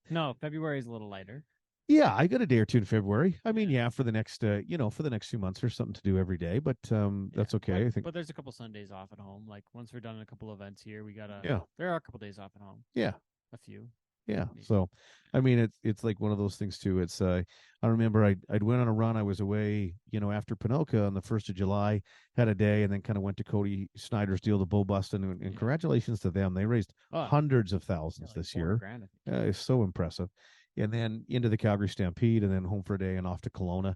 No, February is a little lighter. Yeah, I got a day or two in February. I mean, for the next, for the next 2 months, there's something to do every day, but that's okay. I think. But there's a couple Sundays off at home. Like once we're done in a couple events here, we gotta. Yeah. There are a couple days off at home. Yeah. A few. Yeah. Maybe. So, I mean, it's like one of those things too. It's I remember I'd went on a run. I was away, after Pinoca on the 1st of July, had a day, and then kind of went to Cody Snyder's deal, the Bull Bustin', and congratulations to them. They raised hundreds of thousands this year. $4,000. It's so impressive. And then into the Calgary Stampede, and then home for a day, and off to Kelowna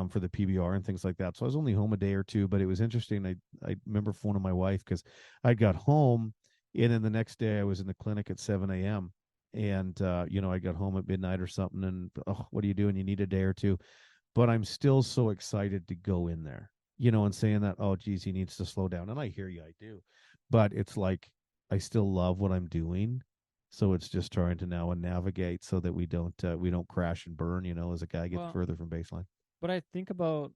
for the PBR and things like that. So I was only home a day or two, but it was interesting. I remember phoning my wife because I got home, and then the next day I was in the clinic at 7 a.m. And, I got home at midnight or something, and, what are you doing? You need a day or two. But I'm still so excited to go in there, and saying that, oh, geez, he needs to slow down. And I hear you, I do. But it's like, I still love what I'm doing. So it's just trying to now navigate so that we don't crash and burn, as a guy gets further from baseline. But I think about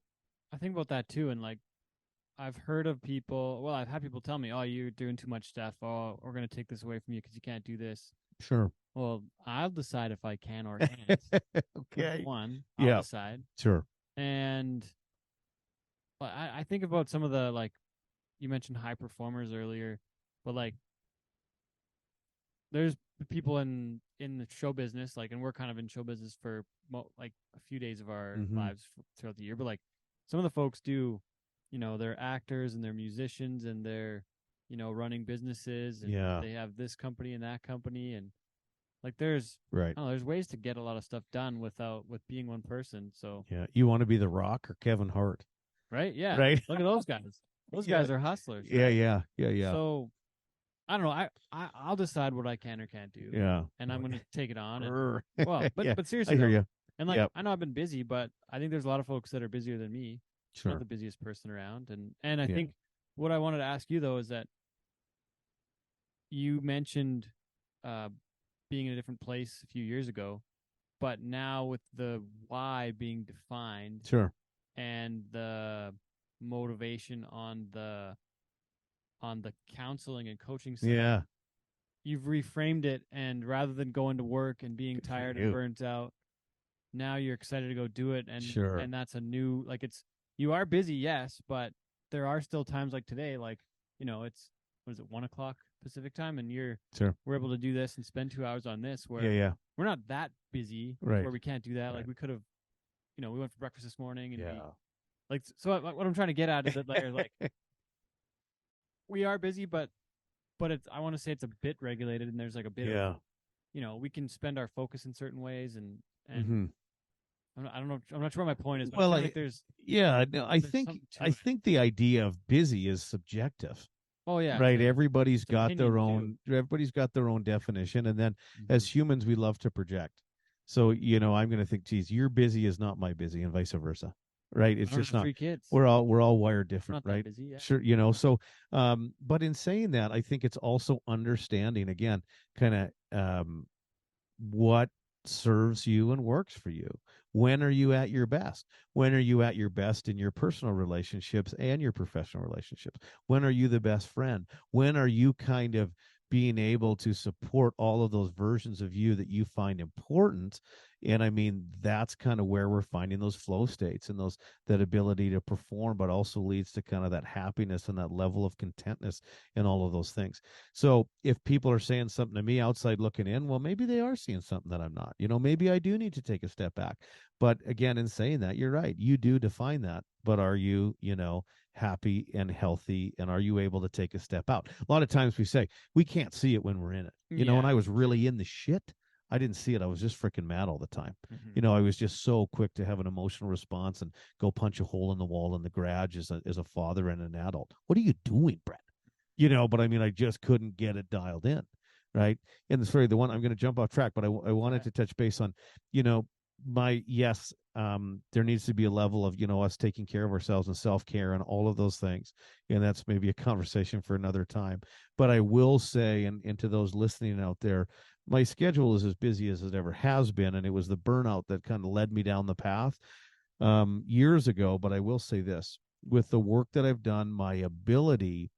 that too. And like, I've heard of people, well, I've had people tell me, oh, you're doing too much stuff. Oh, we're going to take this away from you because you can't do this. Sure. Well, I'll decide if I can or can't. Okay. One, I'll decide. Sure. And I think about some of the, like, you mentioned high performers earlier, but like, there's people in the show business, like, and we're kind of in show business for like a few days of our lives throughout the year. But like, some of the folks do, they're actors and they're musicians and they're, running businesses, and they have this company and that company, and like there's there's ways to get a lot of stuff done with being one person. So you want to be The Rock or Kevin Hart, right? Yeah, right. Look at those guys. Those guys are hustlers. Right? Yeah. So I don't know. I'll decide what I can or can't do. Yeah, and I'm going to take it on. And, well, but seriously, I hear you. And like, I know I've been busy, but I think there's a lot of folks that are busier than me. Sure. I'm not the busiest person around, and I think what I wanted to ask you though is that you mentioned being in a different place a few years ago, but now with the why being defined, sure, and the motivation on the counseling and coaching side, you've reframed it, and rather than going to work and being tired and burnt out, now you're excited to go do it, and and that's a new, like, it's, you are busy, yes, but there are still times like today, like, it's, what is it, 1:00 Pacific time, and we're able to do this and spend 2 hours on this, where we're not that busy, where we can't do that. Like, we could have, we went for breakfast this morning, and like, so what I'm trying to get at is that like we are busy, but it's, I want to say it's a bit regulated, and there's like a bit of, we can spend our focus in certain ways, and I don't know, I'm not sure what my point is, but well, I think there's I think the idea of busy is subjective. Oh yeah, right. Everybody's got their own. Everybody's got their own definition, and then as humans, we love to project. So I'm going to think, geez, your busy is not my busy, and vice versa, right? It's just not. 3 kids. We're all wired different, Not right? that busy, yeah. Sure, So, but in saying that, I think it's also understanding again, kind of what serves you and works for you. When are you at your best? When are you at your best in your personal relationships and your professional relationships? When are you the best friend? When are you kind of being able to support all of those versions of you that you find important? And I mean, that's kind of where we're finding those flow states and that ability to perform, but also leads to kind of that happiness and that level of contentness and all of those things. So if people are saying something to me outside looking in, well, maybe they are seeing something that I'm not. Maybe I do need to take a step back. But again, in saying that, you're right. You do define that. But are you, happy and healthy, and are you able to take a step out? A lot of times we say we can't see it when we're in it. When I was really in the shit, I didn't see it. I was just freaking mad all the time. I was just so quick to have an emotional response and go punch a hole in the wall in the garage as a father and an adult. What are you doing, Brett? But I mean, I just couldn't get it dialed in, right? And it's the one, I'm going to jump off track, but I wanted to touch base on, yes, there needs to be a level of, us taking care of ourselves and self-care and all of those things. And that's maybe a conversation for another time. But I will say, and to those listening out there, my schedule is as busy as it ever has been. And it was the burnout that kind of led me down the path years ago. But I will say this, with the work that I've done, my ability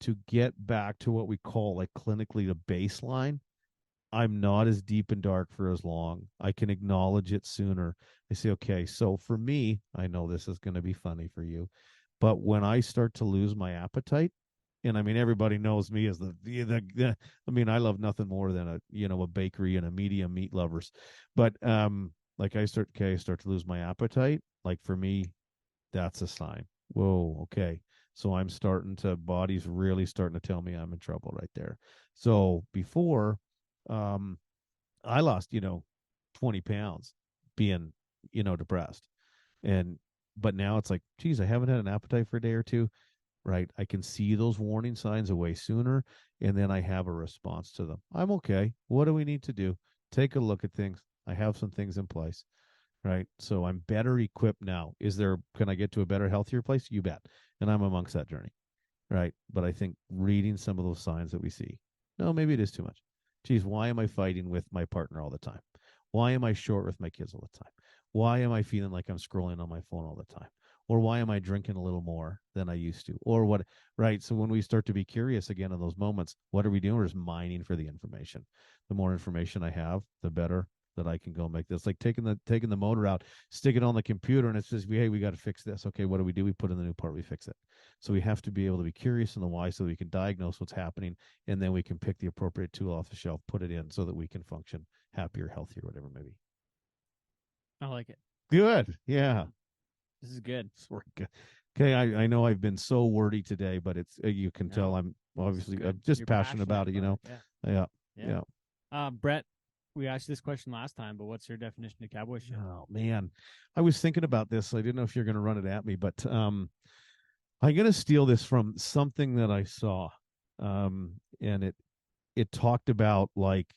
to get back to what we call like clinically the baseline, I'm not as deep and dark for as long. I can acknowledge it sooner. I say, okay, so for me, I know this is going to be funny for you, but when I start to lose my appetite, and I mean, everybody knows me as I mean, I love nothing more than a bakery and a medium meat lovers. But like I start to lose my appetite. Like for me, that's a sign. Whoa, okay. So body's really starting to tell me I'm in trouble right there. So before, I lost, 20 pounds being, depressed. But now it's like, geez, I haven't had an appetite for a day or two, right? I can see those warning signs away sooner, and then I have a response to them. I'm okay. What do we need to do? Take a look at things. I have some things in place, right? So I'm better equipped now. Can I get to a better, healthier place? You bet. And I'm amongst that journey, right? But I think reading some of those signs that we see, no, maybe it is too much. Geez, why am I fighting with my partner all the time? Why am I short with my kids all the time? Why am I feeling like I'm scrolling on my phone all the time? Or why am I drinking a little more than I used to? Or what, right? So when we start to be curious again in those moments, what are we doing? We're just mining for the information. The more information I have, the better that I can go make this. Like taking the motor out, stick it on the computer, and it says, hey, we got to fix this. Okay, what do? We put in the new part, we fix it. So we have to be able to be curious in the why so that we can diagnose what's happening, and then we can pick the appropriate tool off the shelf, put it in so that we can function happier, healthier, whatever it may be. I like it. Good. Yeah. This is good. Okay, I know I've been so wordy today, but it's you can tell I'm obviously just passionate about it, Yeah. Brett, we asked you this question last time, but what's your definition of cowboy shit? Oh man, I was thinking about this. I didn't know if you're going to run it at me, but I'm going to steal this from something that I saw, and it talked about, like,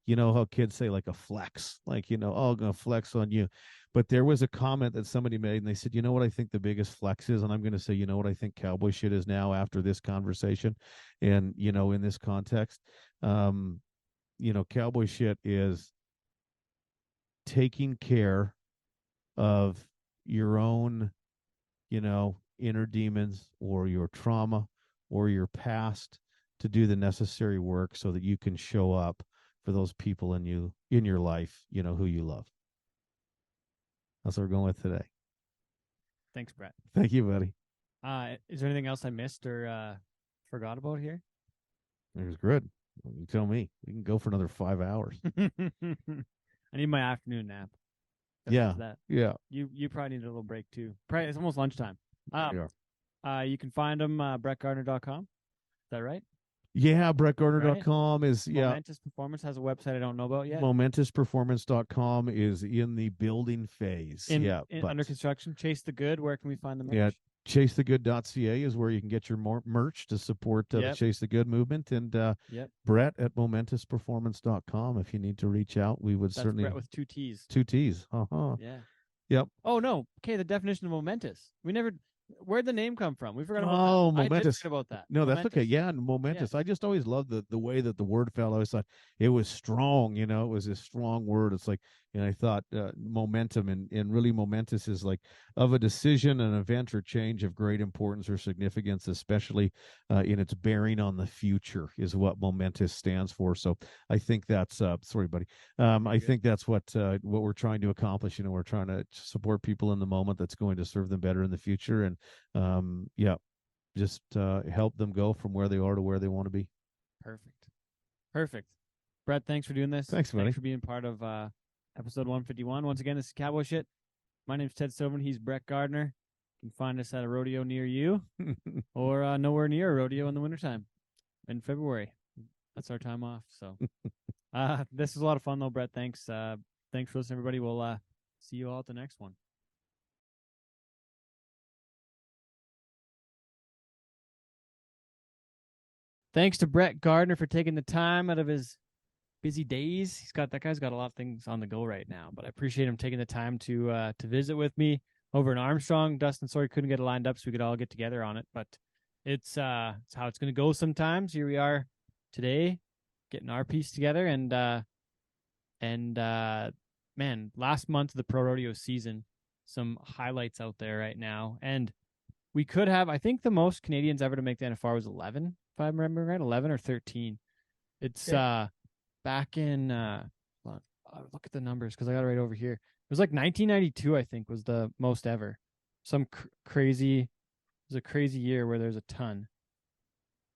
how kids say like a flex, like, oh, I'm going to flex on you. But there was a comment that somebody made, and they said, you know what I think the biggest flex is? And I'm going to say, you know what I think cowboy shit is now after this conversation, and in this context, cowboy shit is taking care of your own, inner demons or your trauma or your past, to do the necessary work so that you can show up for those people in your life, who you love. That's what we're going with today. Thanks, Brett. Thank you, buddy. Is there anything else I missed or forgot about here? It was good. You tell me. We can go for another 5 hours. I need my afternoon nap. Yeah. Yeah. You probably need a little break too. Probably, it's almost lunchtime. You can find them brettgardiner.com. Is that right? Yeah, brettgardiner.com is Momentous Performance has a website I don't know about yet. Momentousperformance.com is in the building phase. Under construction. Chase the Good, where can we find the merch? Yeah, chasethegood.ca is where you can get your merch to support the Chase the Good movement. And Brett at momentousperformance.com if you need to reach out. We would certainly. Brett with 2 T's. 2 T's. Uh-huh. Yeah. Yep. Oh, no. Okay, the definition of momentous. Where'd the name come from? We forgot about that. Momentous. I did forget about that. No, momentous. That's okay. Yeah, momentous. Yeah. I just always loved the way that the word felt. I always thought it was strong. It was a strong word. It's like, and I thought momentum and really momentous is like of a decision, an event, or change of great importance or significance, especially in its bearing on the future, is what momentous stands for. So I think that's sorry, buddy. I think that's what we're trying to accomplish. We're trying to support people in the moment that's going to serve them better in the future, and just help them go from where they are to where they want to be. Perfect. Brett, thanks for doing this. Thanks, buddy. Thanks for being part of episode 151. Once again, this is Cowboy Shit. My name's Ted Stovin. He's Brett Gardiner. You can find us at a rodeo near you or nowhere near a rodeo in the wintertime in February. That's our time off. So this was a lot of fun, though, Brett. Thanks. Thanks for listening, everybody. We'll see you all at the next one. Thanks to Brett Gardiner for taking the time out of his busy days. That guy's got a lot of things on the go right now, but I appreciate him taking the time to visit with me over in Armstrong. Dustin, sorry, couldn't get it lined up so we could all get together on it, but it's how it's going to go sometimes. Here we are today getting our piece together, and man, last month of the pro rodeo season, some highlights out there right now. And we could have, I think the most Canadians ever to make the NFR was 11, if I remember right, 11 or 13. It's back in look at the numbers because I got it right over here. It was like 1992, I think, was the most ever. Some crazy, it was a crazy year where there's a ton.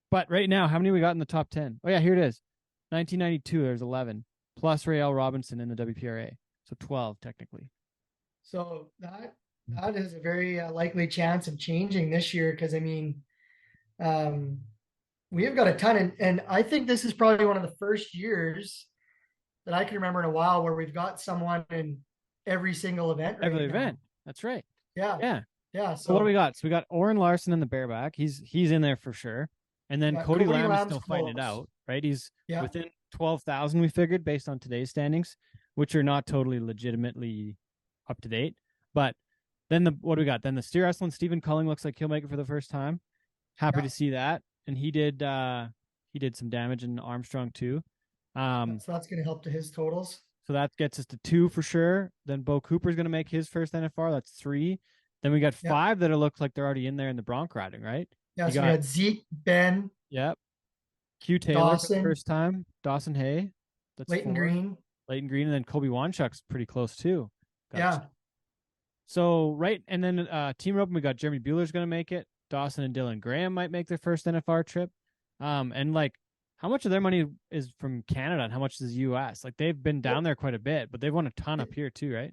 But right now, how many we got in the top 10? Oh yeah, here it is. 1992, there's 11 plus Rael Robinson in the WPRA, so 12 technically. So that is a very likely chance of changing this year because, I mean, we have got a ton. And I think this is probably one of the first years that I can remember in a while where we've got someone in every single event. Every event. That's right. Yeah. Yeah. Yeah. So what do we got? So we got Oren Larson in the bareback. He's in there for sure. And then Cody Lamb is still fighting it out, right? He's within 12,000, we figured, based on today's standings, which are not totally legitimately up to date. But then what do we got? Then the steer wrestling, Stephen Culling looks like he'll make it for the first time. Happy to see that. And he did some damage in Armstrong too. So that's going to help to his totals. So that gets us to 2 for sure. Then Bo Cooper's going to make his first NFR. That's 3. Then we got 5 that look like they're already in there in the bronc riding, right? Yeah, so we had Zeke, Ben. Yep. Q Taylor for the first time. Dawson Hay. That's Leighton 4. Green. Leighton Green, and then Kobe Wanchuk's pretty close too. Yeah. So and then team roping, we got Jeremy Bueller's going to make it. Dawson and Dylan Graham might make their first NFR trip. And like, how much of their money is from Canada and how much is US? Like, they've been down there quite a bit, but they've won a ton up here too, right?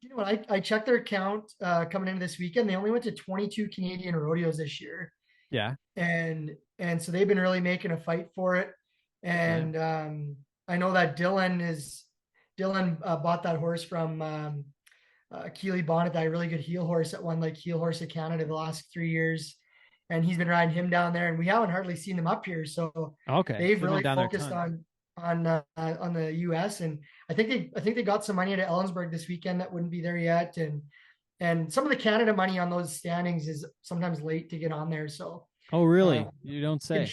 You know what? I checked their count coming into this weekend. They only went to 22 Canadian rodeos this year. Yeah. And so they've been really making a fight for it. And I know that Dylan bought that horse from Keely Bonnet, that really good heel horse that won like heel horse of Canada the last 3 years. And he's been riding him down there, and we haven't hardly seen them up here. So they've really focused on the US. And I think they got some money out of Ellensburg this weekend that wouldn't be there yet. And some of the Canada money on those standings is sometimes late to get on there. So really? You don't say.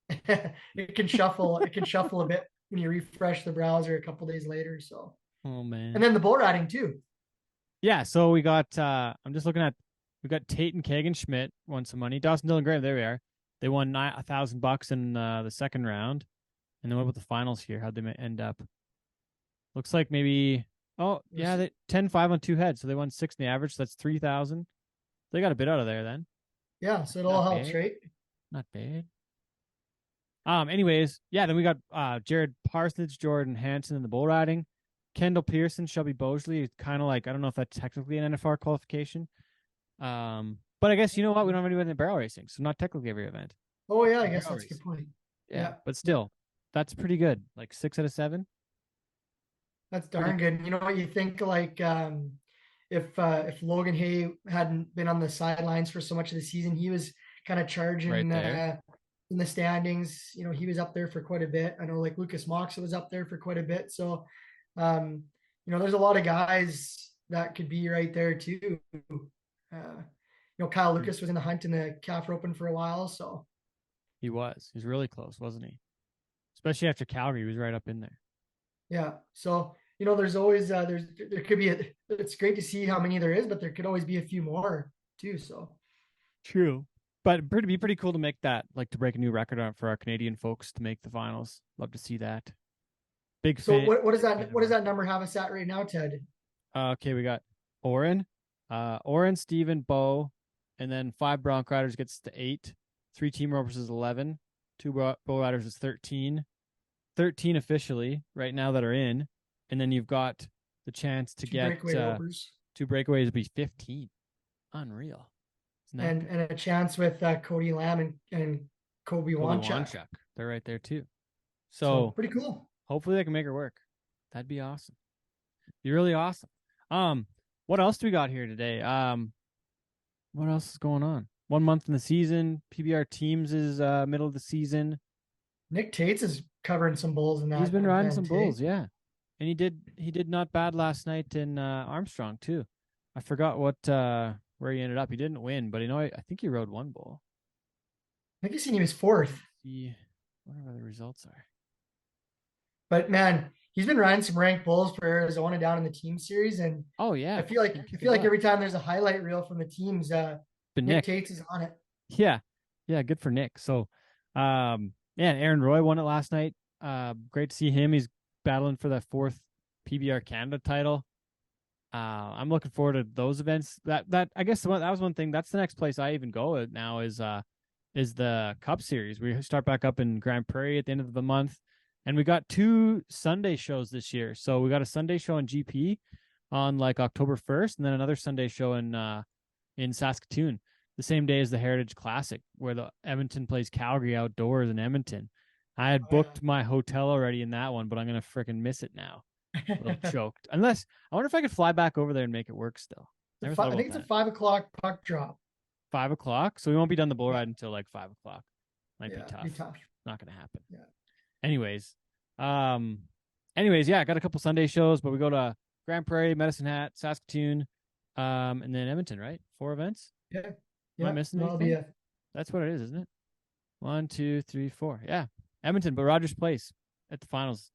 It can shuffle. It can shuffle a bit when you refresh the browser a couple days later. So man. And then the bull riding too. Yeah, so we got I'm just looking at, we got Tate and Kagan Schmidt won some money. Dawson Dylan Graham, there we are. They won $1,000 in the second round. And then what about the finals here? How'd they end up? Looks like maybe they 10-5 on 2 heads. So they won 6 in the average. So that's 3,000. They got a bit out of there then. Yeah, so it all helps, right? Not bad. Anyways, then we got Jared Parsons, Jordan Hansen in the bull riding. Kendall Pearson, Shelby Bosley, kind of like, I don't know if that's technically an NFR qualification. But I guess, you know what? We don't have anyone in barrel racing, so not technically every event. Oh, yeah, I guess that's a good point. Yeah, but still, that's pretty good. Like 6 out of 7. That's darn good. You know what, you think like if Logan Hay hadn't been on the sidelines for so much of the season, he was kind of charging in the standings. You know, he was up there for quite a bit. I know like Lucas Moxa was up there for quite a bit. So, you know, there's a lot of guys that could be right there too. You know, Kyle Lucas was in the hunt in the Calf Open for a while. So he was really close, wasn't he? Especially after Calgary, he was right up in there. Yeah. So, you know, there's always, there could be it's great to see how many there is, but there could always be a few more too. So true. But it'd be pretty cool to make that, like to break a new record for our Canadian folks to make the finals. Love to see that. Big fan. So what does that number have us at right now, Ted? Okay, we got Oren, Steven, Bo, and then 5 bronc riders gets to 8. 3 team ropers is 11. 2 bow riders is 13. 13 officially right now that are in. And then you've got the chance to get 2 breakaways to be 15. Unreal. And a chance with Cody Lamb and Kobe Wanchuk. They're right there too. So pretty cool. Hopefully they can make it work. That'd be awesome. Be really awesome. What else do we got here today? What else is going on? 1 month in the season. PBR teams is middle of the season. Nick Tates is covering some bulls in that. He's been riding event, some eh? bulls, yeah. And he did not bad last night in Armstrong too. I forgot what where he ended up. He didn't win, but I think he rode one bull. I think I seen he was fourth. Whatever the results are. But man, he's been riding some ranked bulls for Arizona down in the team series, and Oh yeah, I feel like every time there's a highlight reel from the teams, but Nick Tates is on it. Yeah, good for Nick. So, yeah, Aaron Roy won it last night. Great to see him. He's battling for that 4th PBR Canada title. I'm looking forward to those events. That I guess that was one thing. That's the next place I even go at now is the Cup Series. We start back up in Grand Prairie at the end of the month, and we got 2 Sunday shows this year. So we got a Sunday show in GP on like October 1st, and then another Sunday show in Saskatoon the same day as the Heritage Classic, where the Edmonton plays Calgary outdoors in Edmonton. I had booked my hotel already in that one, but I'm gonna freaking miss it now. A little choked. Unless I wonder if I could fly back over there and make it work still. I think it's a 5 o'clock puck drop. 5 o'clock, so we won't be done the bull ride until like 5 o'clock. Might be Be tough. tough. Not gonna happen. Yeah. Anyways, yeah, I got a couple Sunday shows, but we go to Grand Prairie, Medicine Hat, Saskatoon, and then Edmonton, right? 4 events. Yeah. Am I missing anything? That's what it is, isn't it? 1, 2, 3, 4. Yeah, Edmonton, but Rogers Place at the finals.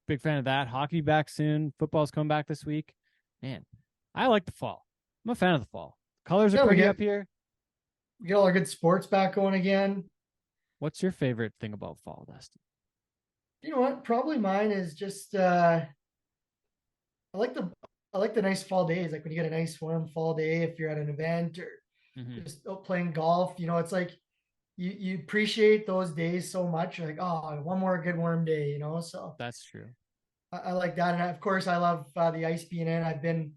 Big fan of that. Hockey back soon. Football's coming back this week. Man, I like the fall. I'm a fan of the fall. Colors are pretty up here. We get all our good sports back going again. What's your favorite thing about fall, Dustin? You know what? Probably mine is just I like the nice fall days. Like when you get a nice warm fall day, if you're at an event or just out playing golf, it's like you appreciate those days so much. You're like, oh, one more good warm day, So that's true. I like that, and of course, I love the ice being in. I've been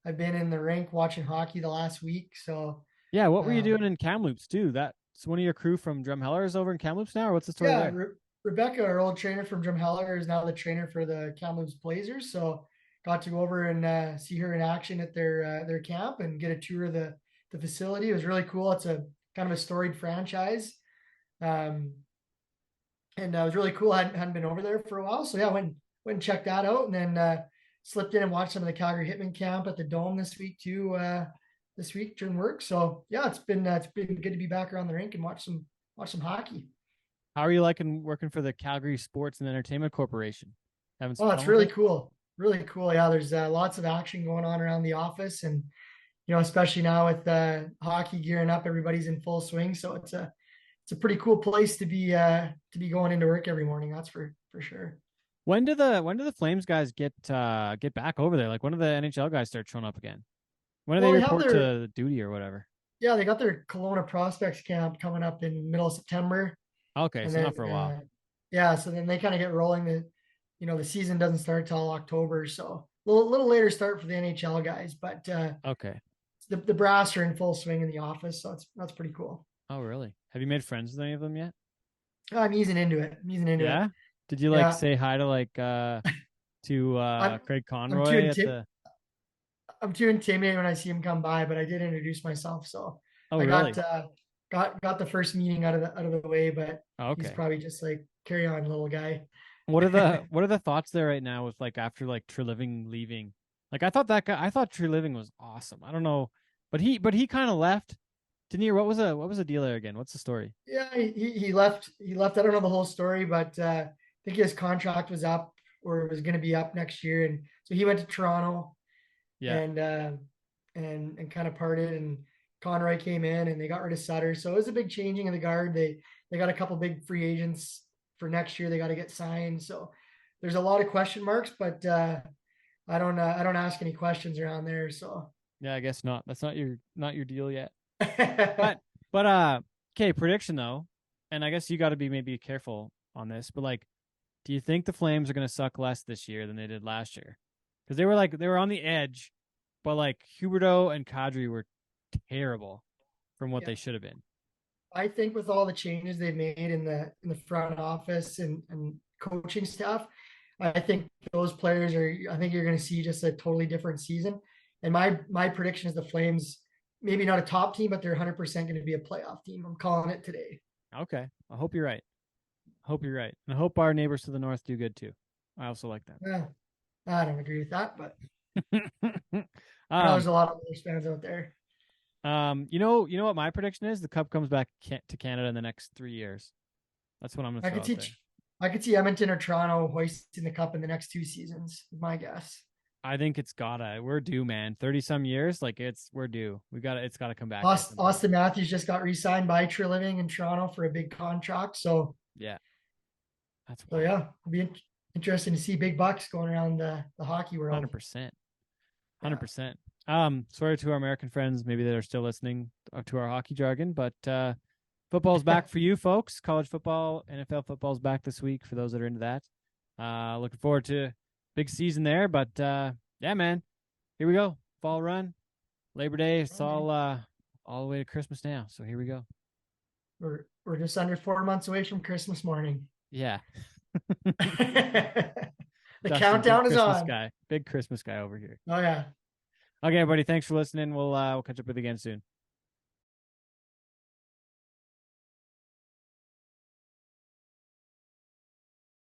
in the rink watching hockey the last week. So yeah, what were you doing in Kamloops too? That's one of your crew from Drumheller is over in Kamloops now, or what's the story there? Rebecca, our old trainer from Drumheller, is now the trainer for the Kamloops Blazers. So got to go over and see her in action at their camp and get a tour of the facility. It was really cool. It's a kind of a storied franchise. And it was really cool. I hadn't been over there for a while. So yeah, went and checked that out, and then slipped in and watched some of the Calgary Hitman camp at the Dome this week too, this week during work. So yeah, it's been good to be back around the rink and watch some hockey. How are you liking working for the Calgary Sports and Entertainment Corporation? It's really cool. Really cool. Yeah, there's lots of action going on around the office, and especially now with hockey gearing up, everybody's in full swing. So it's a pretty cool place to be going into work every morning. That's for sure. When do the Flames guys get back over there? Like when do the NHL guys start showing up again? When do they report to duty or whatever? Yeah, they got their Kelowna Prospects camp coming up in middle of September. Okay, so not for a while. Yeah, so then they kind of get rolling. The season doesn't start till October, so a little later start for the NHL guys. But okay, the brass are in full swing in the office, so that's pretty cool. Oh, really? Have you made friends with any of them yet? I'm easing into it. Yeah. Did you say hi to Craig Conroy I'm too intimidated when I see him come by, but I did introduce myself. So really? got the first meeting out of the way, but okay. He's probably just like, carry on, little guy. What are the thoughts there right now with after Treliving leaving? I thought Treliving was awesome. I don't know, but he kind of left. Didn't he? What was the deal there again? What's the story? Yeah, he left. I don't know the whole story, but I think his contract was up or it was going to be up next year, and so he went to Toronto. Yeah, and kind of parted, and Conroy came in and they got rid of Sutter. So it was a big changing of the guard. They got a couple big free agents for next year. They got to get signed. So there's a lot of question marks, but I don't ask any questions around there. So yeah, I guess not. That's not your deal yet. but okay, prediction though, and I guess you got to be maybe careful on this, but do you think the Flames are going to suck less this year than they did last year? Because they were on the edge, but Huberdeau and Kadri were terrible from what they should have been. I think with all the changes they've made in the front office and coaching staff, I think those players I think you're going to see just a totally different season. And my prediction is the Flames, maybe not a top team, but they're 100% going to be a playoff team. I'm calling it today. Okay. I hope you're right. Hope you're right. And I hope our neighbors to the north do good too. I also like that. Yeah, I don't agree with that, but I know um, there's a lot of Oilers fans out there. you know what my prediction is? The Cup comes back to Canada in the next 3 years. That's what I'm gonna I throw could out see, there. I could see Edmonton or Toronto hoisting the cup in the next 2 seasons. Is my guess. I think it's gotta. We're due, man. 30 some years, like we're due. It's gotta come back at some point. Austin Matthews just got re-signed by Treliving in Toronto for a big contract. Yeah, that's So yeah, it'll be interesting to see big bucks going around the hockey world. 100%. 100%. Sorry to our American friends, maybe that are still listening to our hockey jargon, but football's back for you folks. College football, NFL football's back this week for those that are into that. Looking forward to big season there, but yeah, man, here we go. Fall run, Labor Day. It's all the way to Christmas now. So here we go. We're just under 4 months away from Christmas morning. Yeah. The Dustin, countdown is on. Big Christmas guy over here. Oh yeah. Okay, everybody. Thanks for listening. We'll catch up with you again soon.